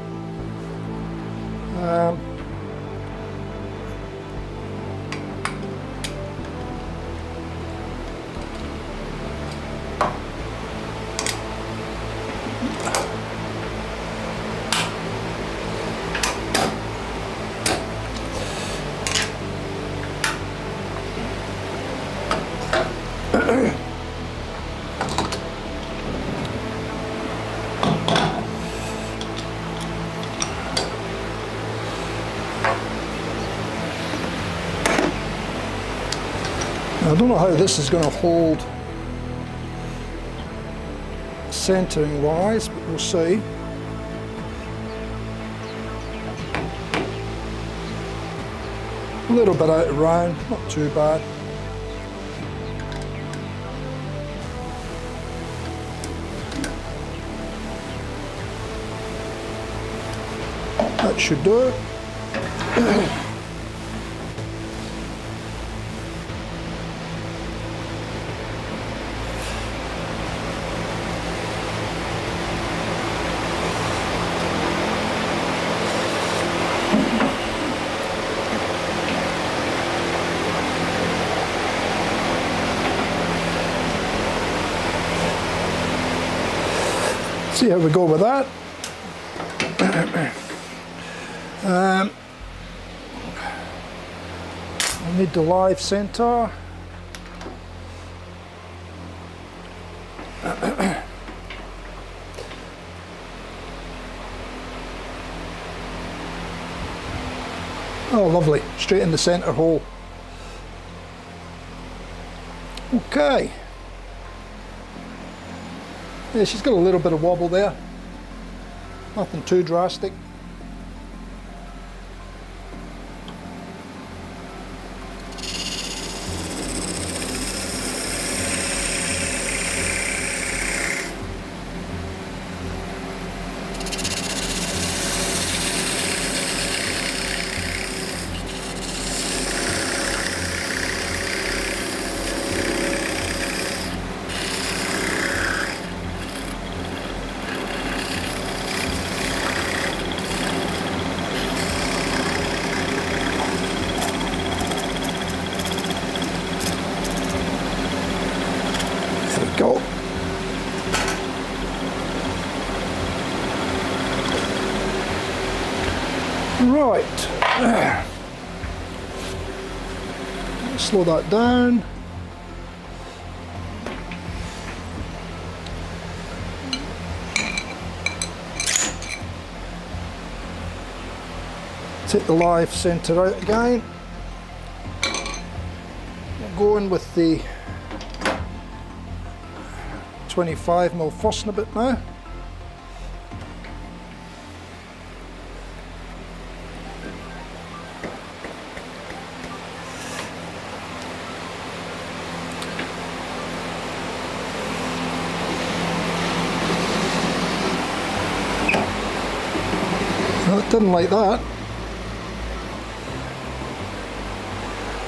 I don't know how this is going to hold centering wise, but we'll see. A little bit out of round, not too bad. That should do it. See how we go with that. I need the live center. Oh, lovely, straight in the center hole. Okay. Yeah, she's got a little bit of wobble there. Nothing too drastic. Go. Right. Slow that down. Take the lathe centre out again. Go in with the 25mm fastener bit now. No, it didn't like that.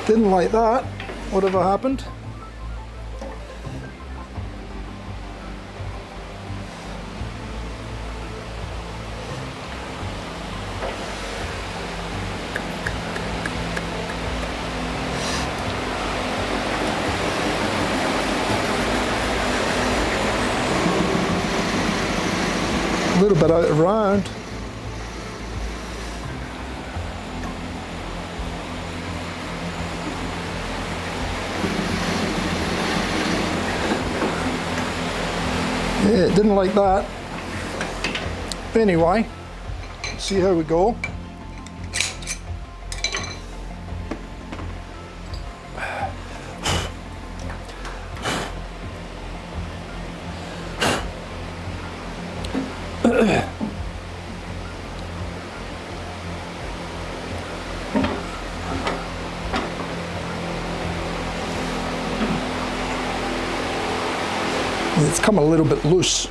Didn't like that. Whatever happened? A little bit out of round. Yeah, it didn't like that. Anyway, see how we go. It's come a little bit loose.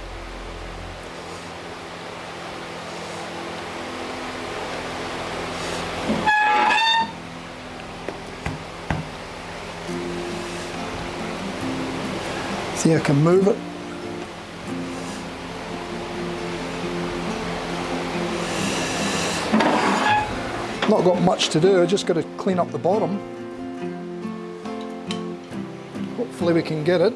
See, I can move it. Not got much to do, I just got to clean up the bottom. Hopefully we can get it.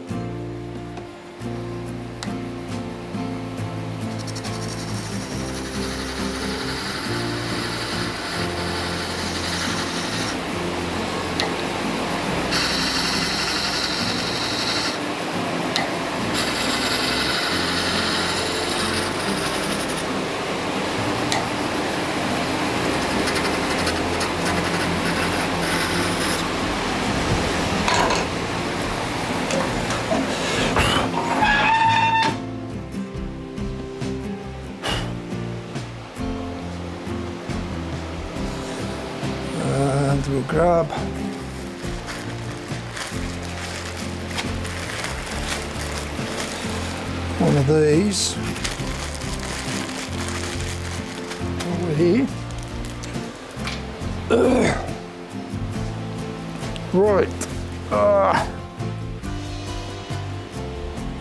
And we'll grab one of these over here. Right.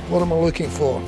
What am I looking for?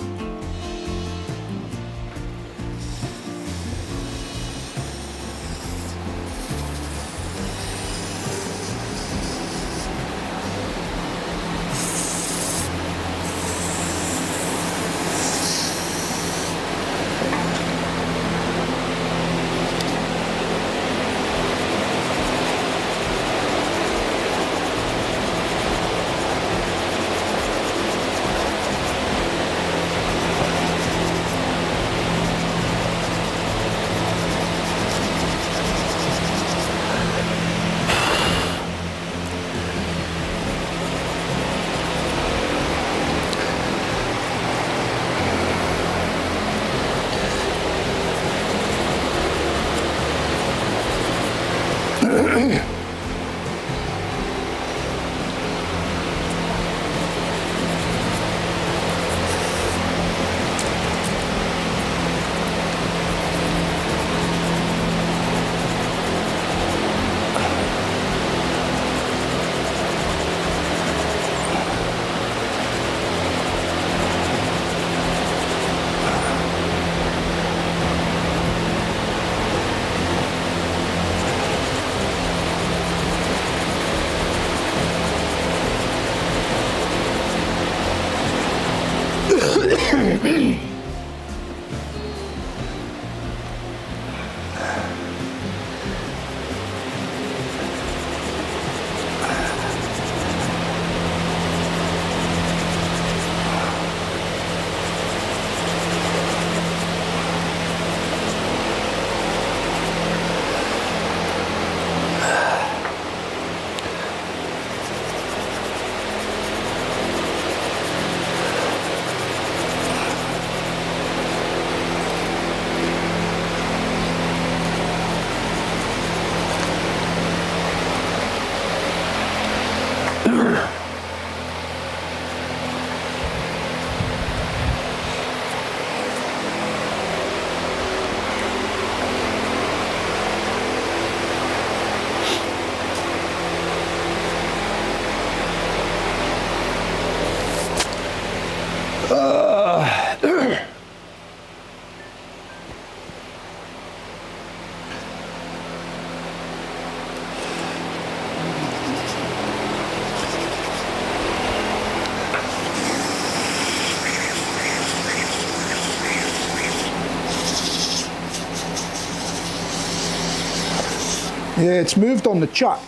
Yeah, it's moved on the chuck.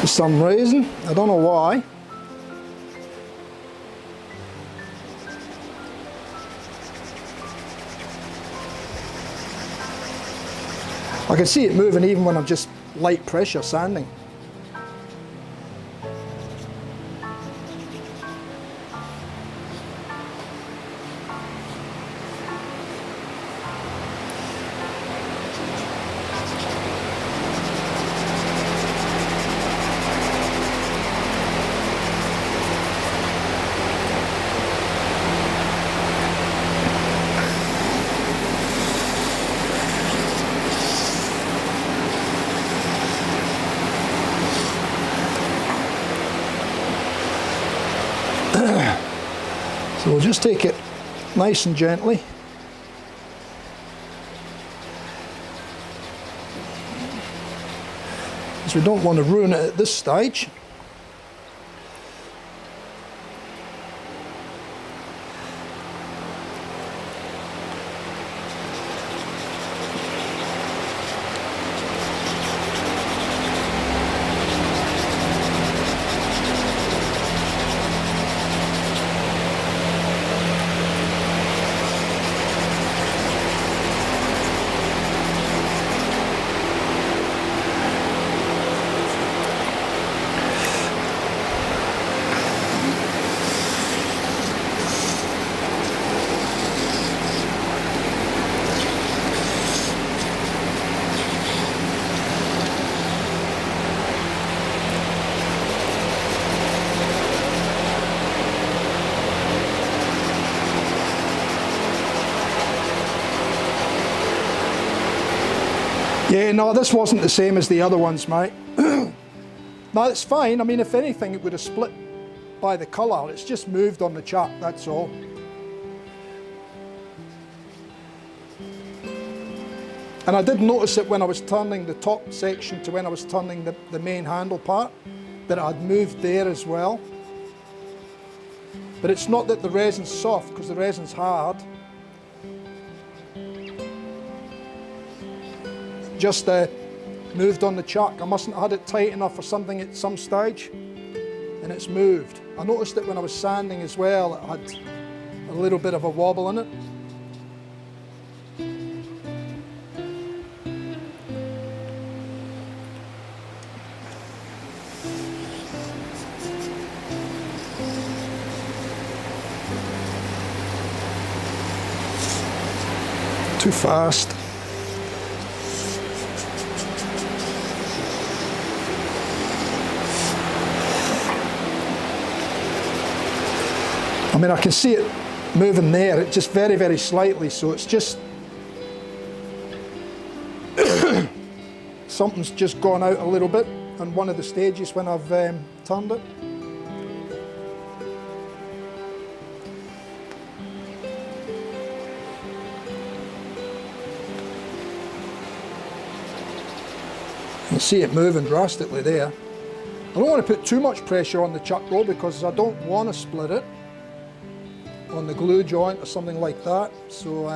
For some reason, I don't know why. I can see it moving even when I'm just light pressure sanding. So we'll just take it nice and gently. Because we don't want to ruin it at this stage. Yeah, no, this wasn't the same as the other ones, mate. No, it's fine. I mean, if anything, it would have split by the colour. It's just moved on the chart, that's all. And I did notice it when I was turning the top section to when I was turning the main handle part, that it had moved there as well. But it's not that the resin's soft, because the resin's hard. Just moved on the chuck. I mustn't have had it tight enough or something at some stage, and it's moved. I noticed it when I was sanding as well. It had a little bit of a wobble in it. too fast. I mean, I can see it moving there, it's just very, very slightly, so it's just something's just gone out a little bit on one of the stages when I've turned it. You can see it moving drastically there. I don't want to put too much pressure on the chuck though, because I don't want to split it on the glue joint or something like that. So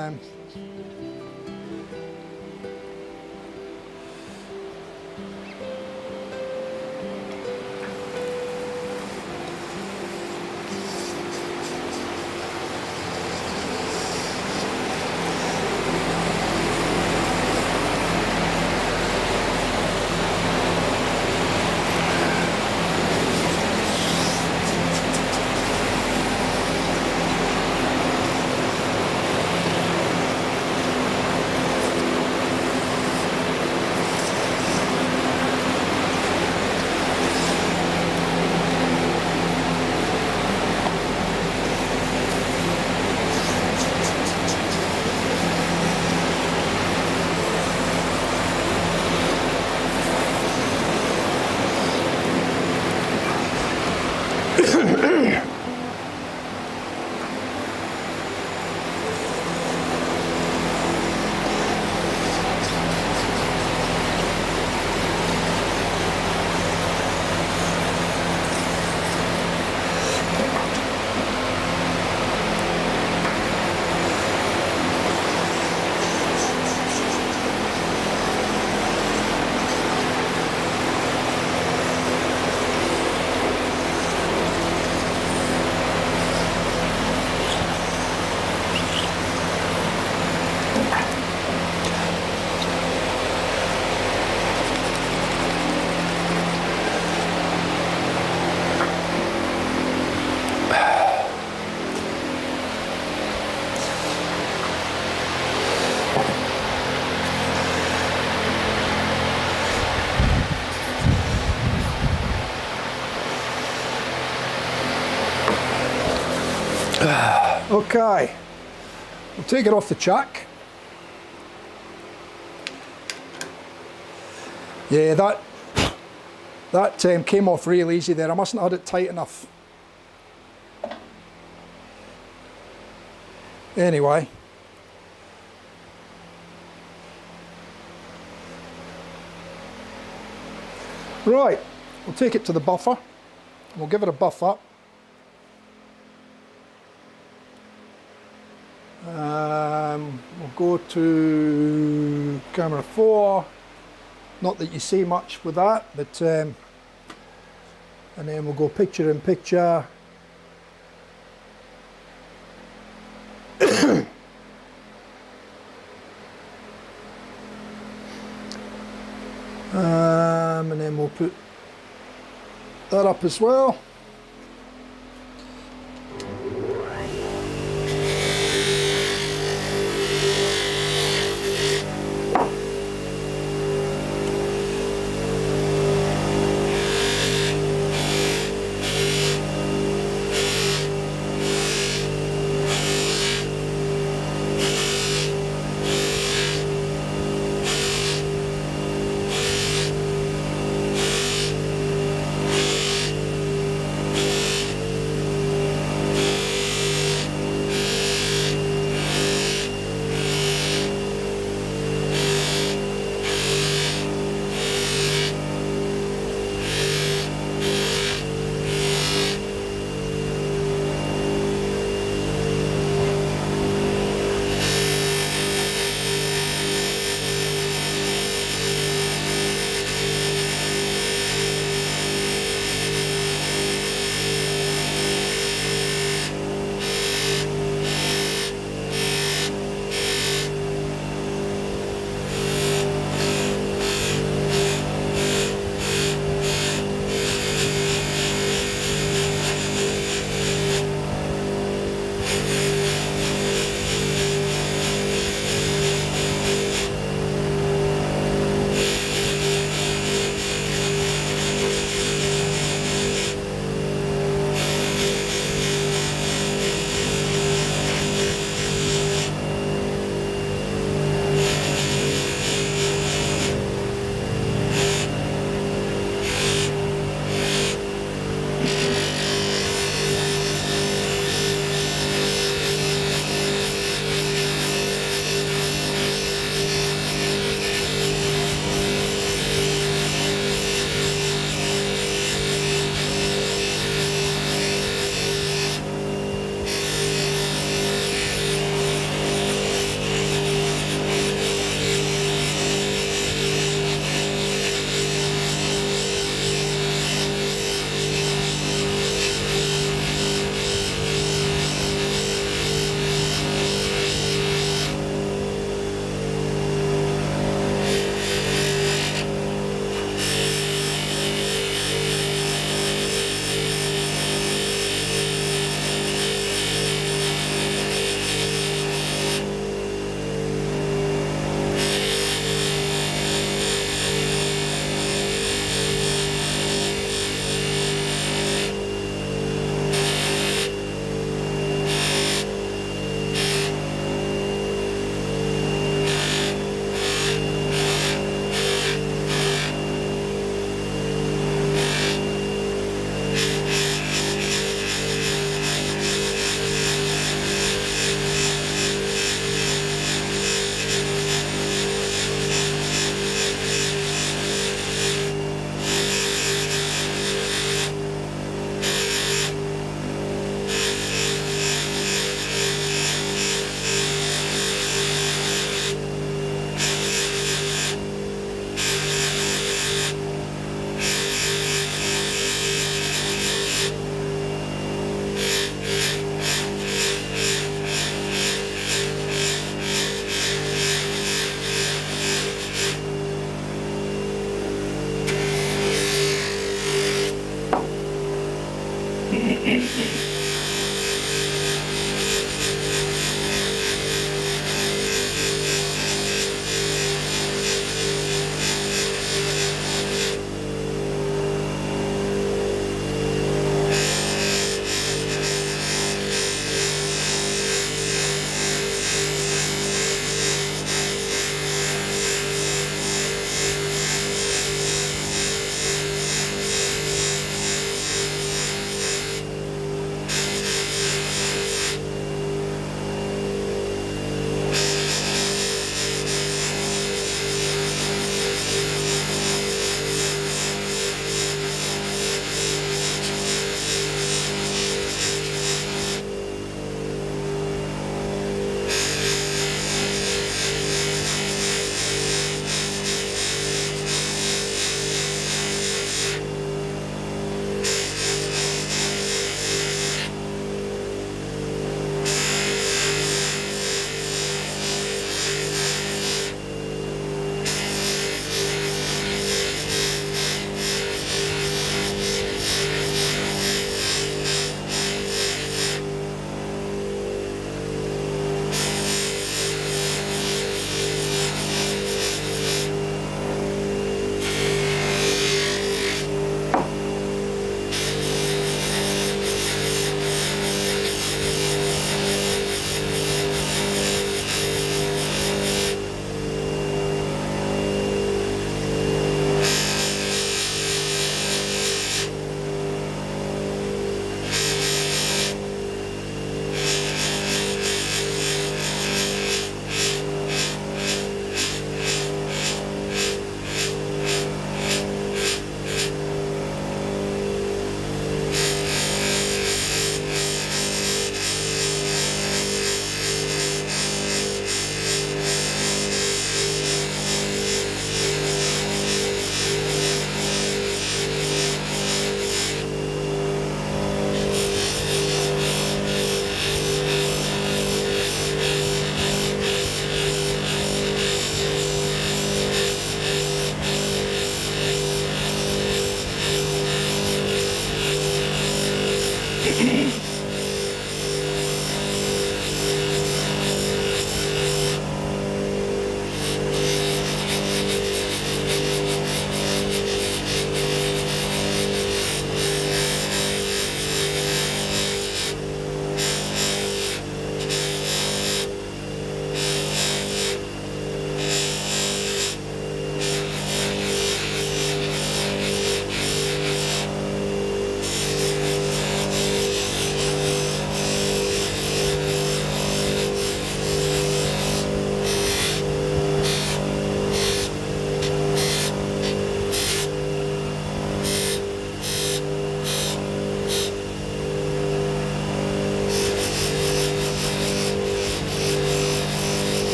okay, we'll take it off the chuck. Yeah, that came off real easy there. I mustn't have had it tight enough. Anyway, right, we'll take it to the buffer. We'll give it a buff up. We'll go to camera 4. Not that you see much with that, but and then we'll go picture in picture. And then we'll put that up as well.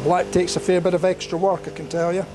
Black takes a fair bit of extra work, I can tell you.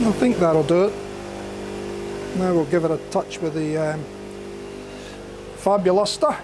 I think that'll do it. Now we'll give it a touch with the Fabulister.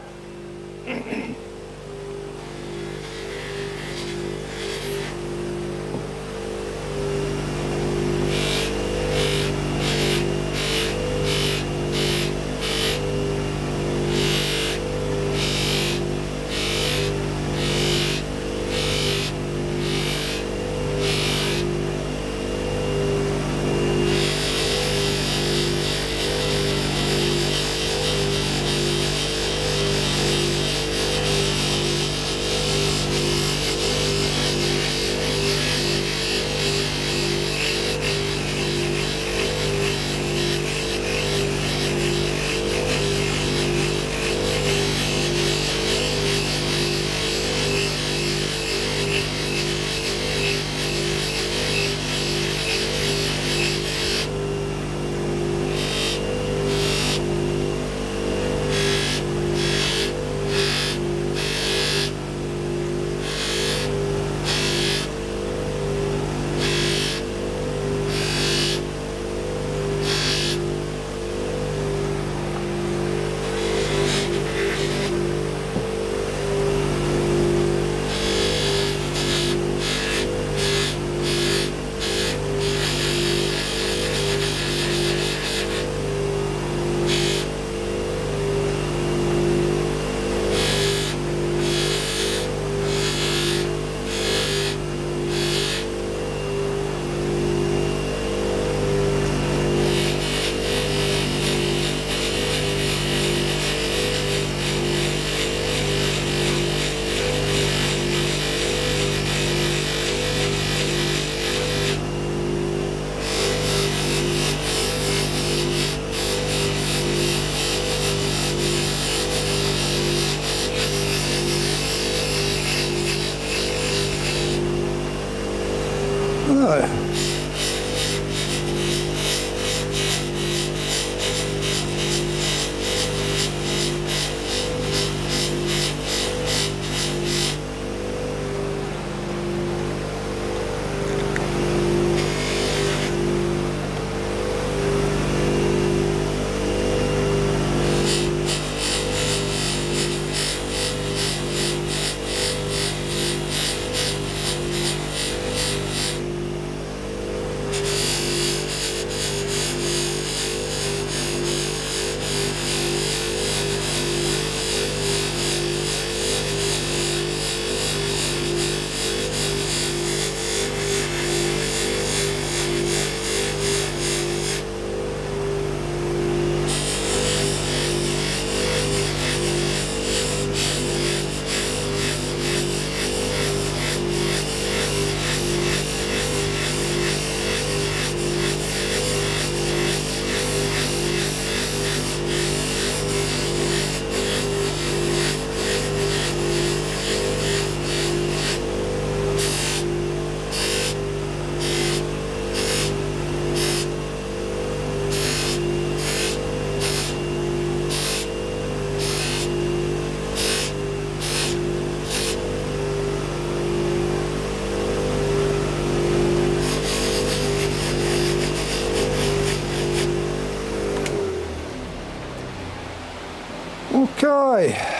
Okay.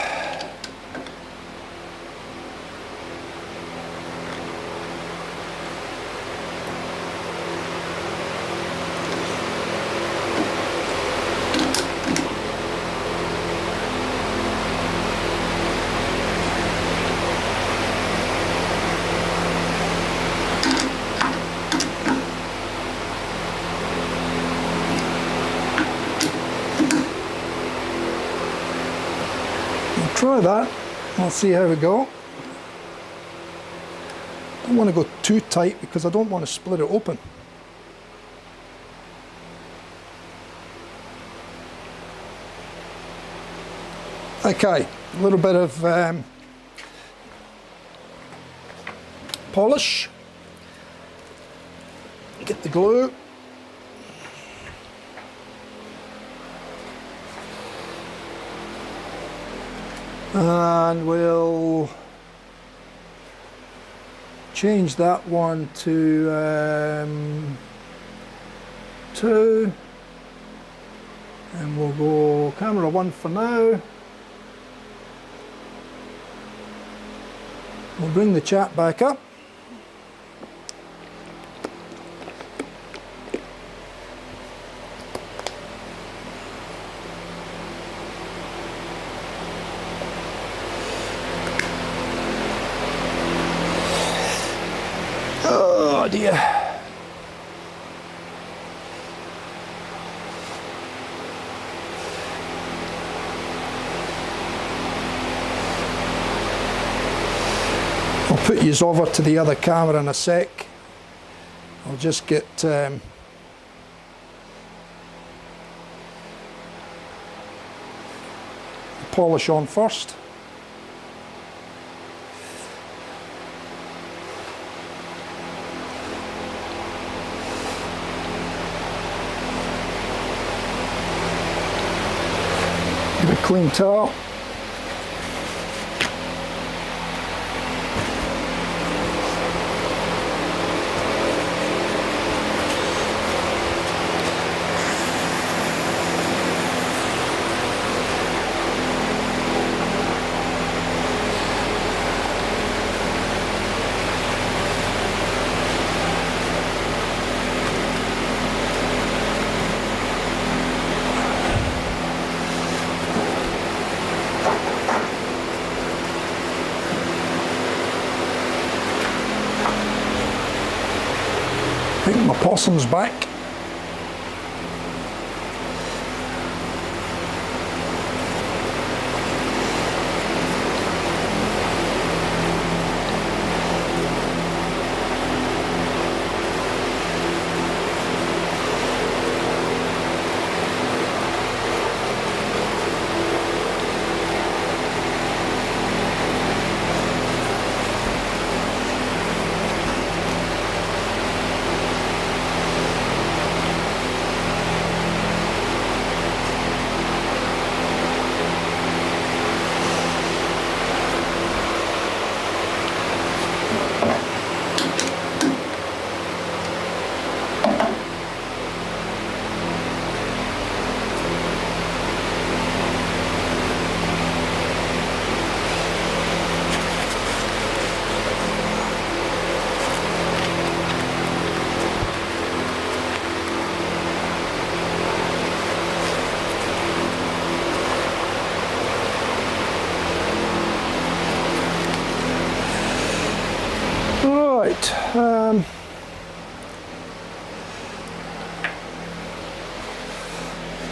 Try that, we'll see how we go. Don't want to go too tight because I don't want to split it open. Okay, a little bit of polish. Get the glue. And we'll change that one to 2, and we'll go camera 1 for now. We'll bring the chat back up. Oh dear. I'll put yous over to the other camera in a sec. I'll just get the polish on first. Clean towel. I think my possum's back.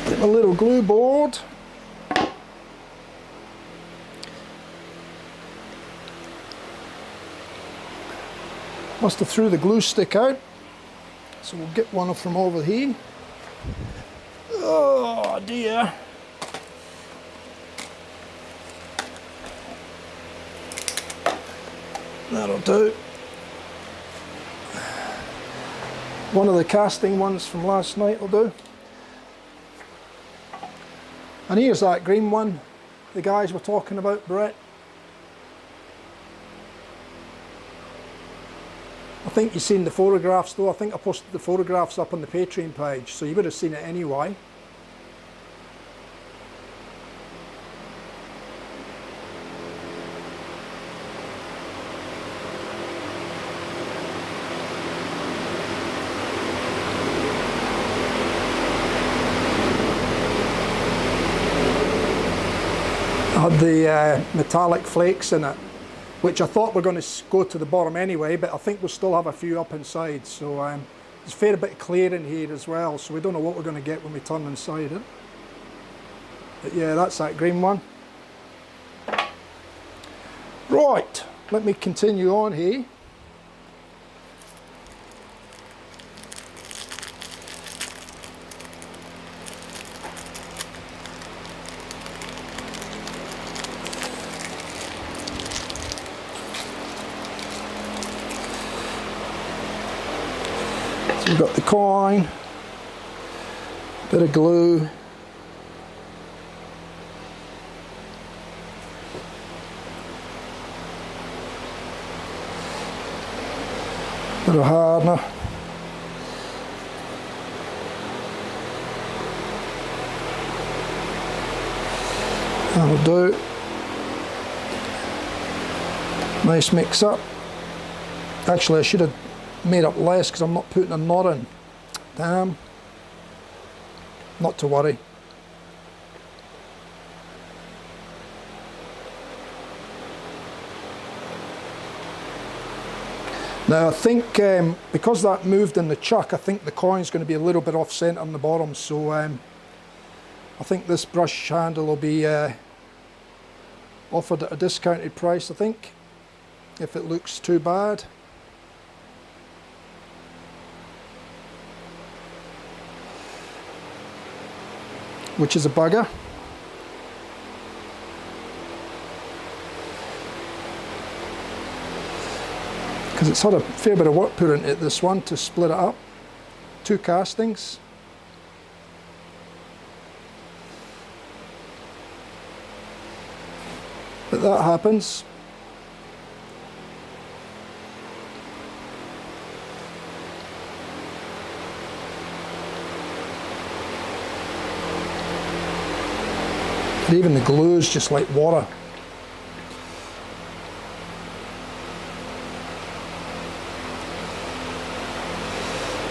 Get my little glue board. Must have threw the glue stick out, so we'll get one from over here. Oh dear. That'll do. One of the casting ones from last night will do. And here's that green one the guys were talking about, Brett. I think you've seen the photographs though. I think I posted the photographs up on the Patreon page, so you would have seen it anyway. had the metallic flakes in it, which I thought were going to go to the bottom anyway, but I think we'll still have a few up inside. So there's a fair bit of clear in here as well, so we don't know what we're going to get when we turn inside it. But yeah, that's that green one. Right, let me continue on here. So we've got the coin, bit of glue, bit of hardener, that'll do. Nice mix up. Actually, I should have made up less because I'm not putting a knot in. Damn. Not to worry. Now I think because that moved in the chuck, I think the coin's going to be a little bit off centre on the bottom, so I think this brush handle will be offered at a discounted price, I think, if it looks too bad. Which is a bugger. Because it's had a fair bit of work put into this one to split it up. 2 castings. But that happens. And even the glue is just like water.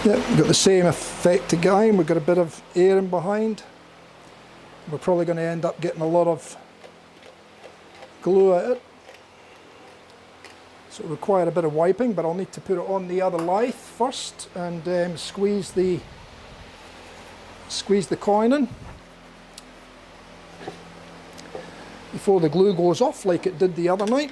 Yep, we've got the same effect again. We've got a bit of air in behind. We're probably going to end up getting a lot of glue at it. So it'll require a bit of wiping, but I'll need to put it on the other lathe first and squeeze the coin in before the glue goes off like it did the other night.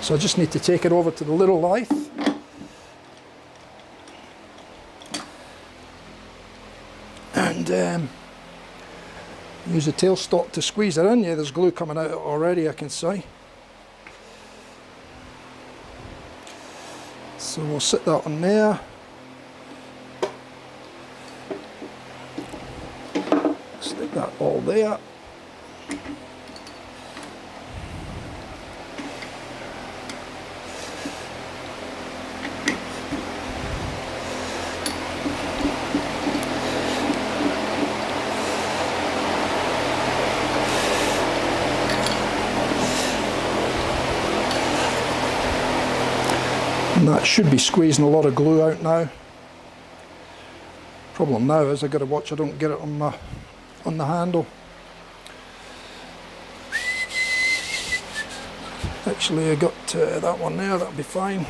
So I just need to take it over to the little lathe. And use the tailstock to squeeze it in. Yeah, there's glue coming out already, I can see. So we'll sit that on there. Stick that all there. And that should be squeezing a lot of glue out now. Problem now is I've got to watch I don't get it on the handle. Actually I got that one there, that'll be fine.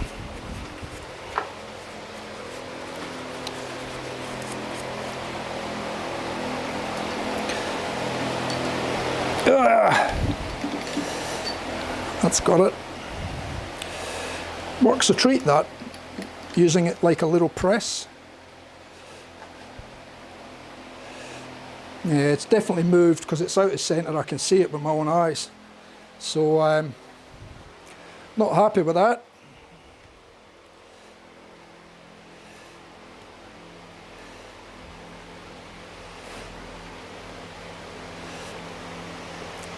That's got it. Works a treat, that, using it like a little press. Yeah, it's definitely moved because it's out of centre. I can see it with my own eyes. So not happy with that.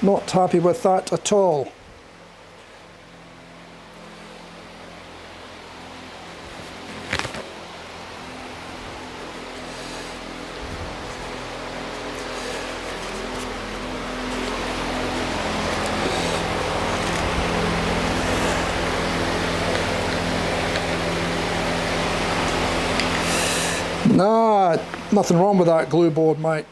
Not happy with that at all. Nothing wrong with that glue board, mate.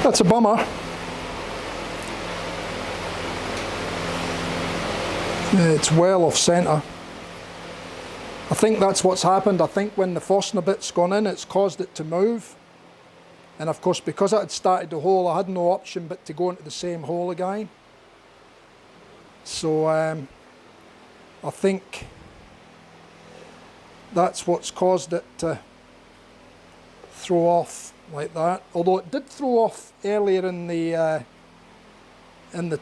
That's a bummer. It's well off centre. I think that's what's happened. I think when the fastener bit's gone in, it's caused it to move. And of course, because I had started the hole, I had no option but to go into the same hole again. So I think that's what's caused it to throw off like that. Although it did throw off earlier in the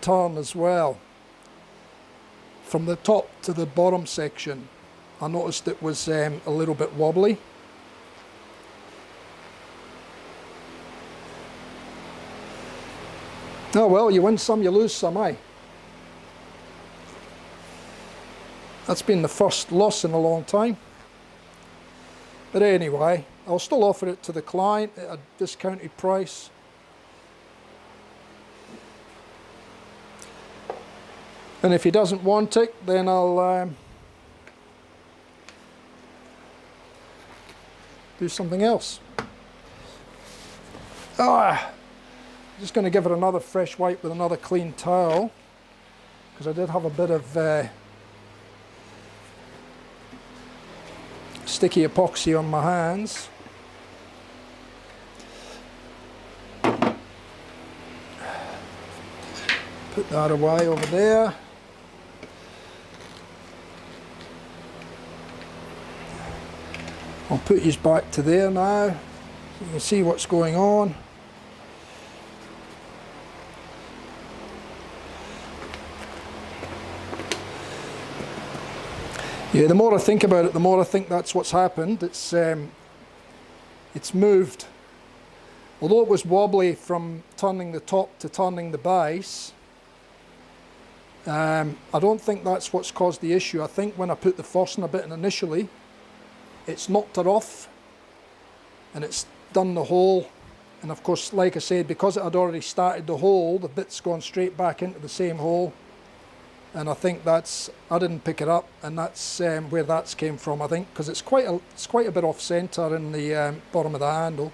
turn as well. From the top to the bottom section, I noticed it was a little bit wobbly. Oh well, you win some, you lose some, eh? That's been the first loss in a long time. But anyway, I'll still offer it to the client at a discounted price. And if he doesn't want it, then I'll do something else. Just going to give it another fresh wipe with another clean towel, because I did have a bit of sticky epoxy on my hands. Put that away over there. I'll put yours back to there now, so you can see what's going on. Yeah, the more I think about it, the more I think that's what's happened. It's moved. Although it was wobbly from turning the top to turning the base, I don't think that's what's caused the issue. I think when I put the fastener bit in initially, it's knocked it off and it's done the hole. And of course, like I said, because it had already started the hole, the bit's gone straight back into the same hole. And I think that's, I didn't pick it up, and that's where that's came from, I think, because it's quite a bit off centre in the bottom of the handle.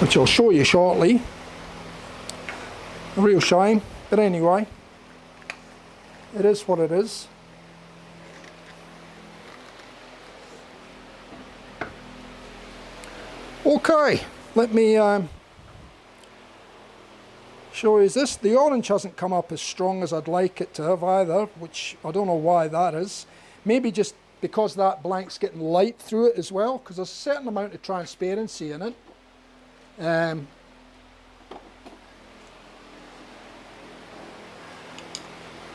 Which I'll show you shortly. A real shame, but anyway. It is what it is. Okay, let me show you this. The orange hasn't come up as strong as I'd like it to have either, which I don't know why that is. Maybe just because that blank's getting light through it as well, because there's a certain amount of transparency in it.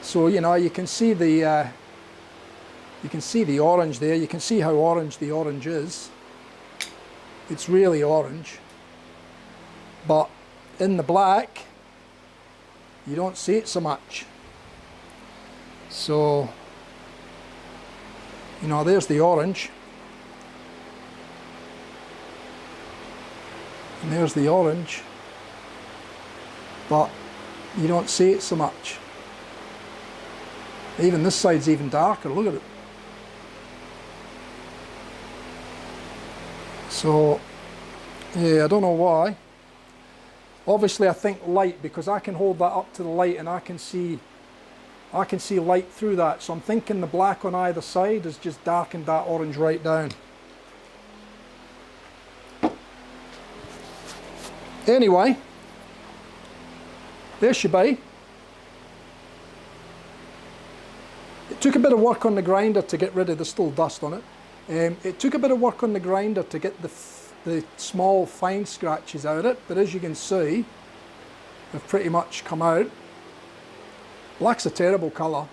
So you know, you can see the orange there. You can see how orange the orange is. It's really orange, but in the black you don't see it so much. So You know, there's the orange. And there's the orange. But you don't see it so much. Even this side's even darker, look at it. So, yeah, I don't know why. Obviously I think light, because I can hold that up to the light and I can see light through that. So I'm thinking the black on either side has just darkened that orange right down. Anyway, there she be. It took a bit of work on the grinder to get rid of, there's still dust on it. It took a bit of work on the grinder to get the small fine scratches out of it, but as you can see, they've pretty much come out. Black's a terrible colour.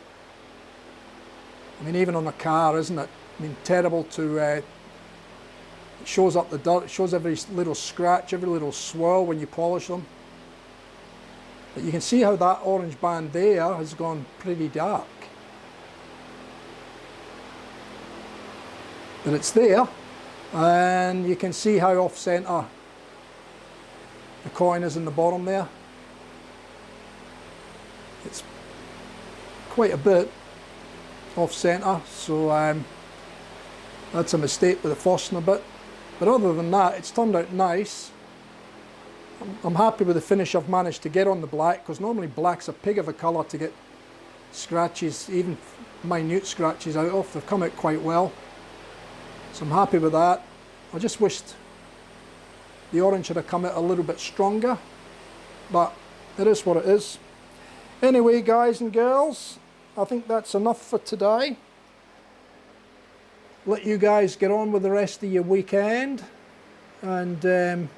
I mean, even on a car, isn't it? I mean, terrible to, it shows up the dirt, it shows every little scratch, every little swirl when you polish them. But you can see how that orange band there has gone pretty dark. But it's there, and you can see how off centre the coin is in the bottom there. It's quite a bit off centre, so that's a mistake with the Fosner bit. But other than that, it's turned out nice. I'm happy with the finish I've managed to get on the black, because normally black's a pig of a colour to get scratches, even minute scratches out of. They've come out quite well. So I'm happy with that. I just wished the orange had come out a little bit stronger, but it is what it is. Anyway, guys and girls, I think that's enough for today. Let you guys get on with the rest of your weekend, and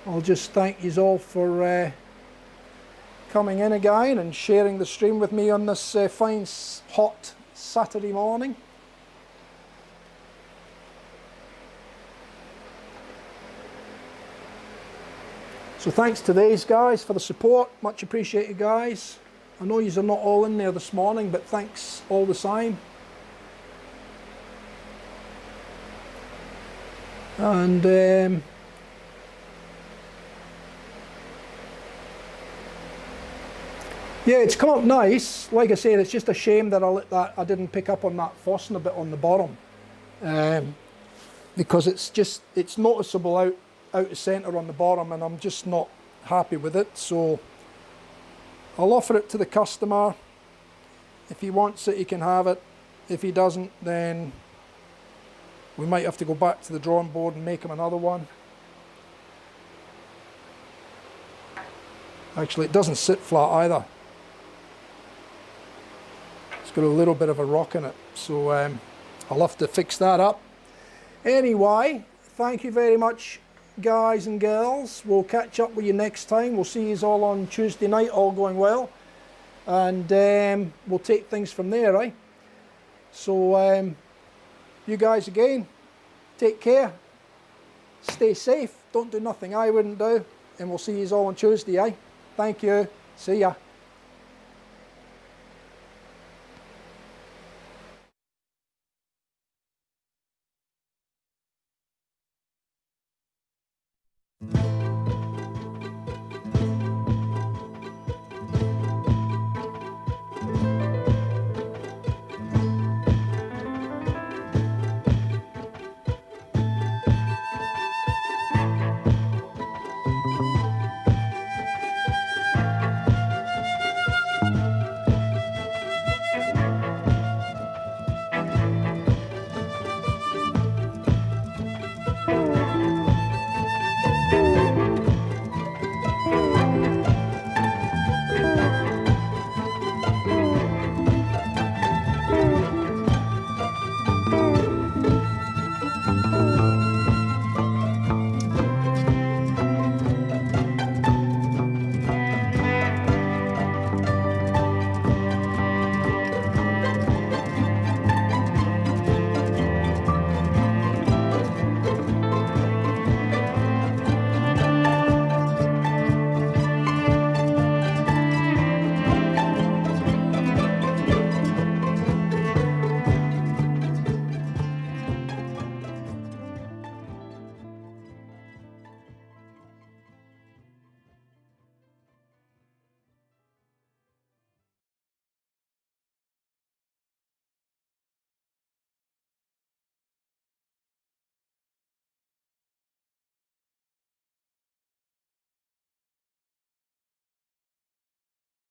I'll just thank you all for coming in again and sharing the stream with me on this fine hot Saturday morning. So thanks to these guys for the support, much appreciated, guys. I know yous are not all in there this morning, but thanks all the same. And yeah, it's come up nice. Like I said, it's just a shame that I didn't pick up on that Fosner bit on the bottom, because it's noticeable out of centre on the bottom, and I'm just not happy with it. So I'll offer it to the customer. If he wants it, he can have it. If he doesn't, then we might have to go back to the drawing board and make him another one. Actually, it doesn't sit flat either. It's got a little bit of a rock in it, so I'll have to fix that up. Anyway, thank you very much, guys and girls. We'll catch up with you next time. We'll see you all on Tuesday night, all going well, and we'll take things from there, eh? So you guys again, take care, stay safe, don't do nothing I wouldn't do, and we'll see you all on Tuesday, eh? Thank you, see ya.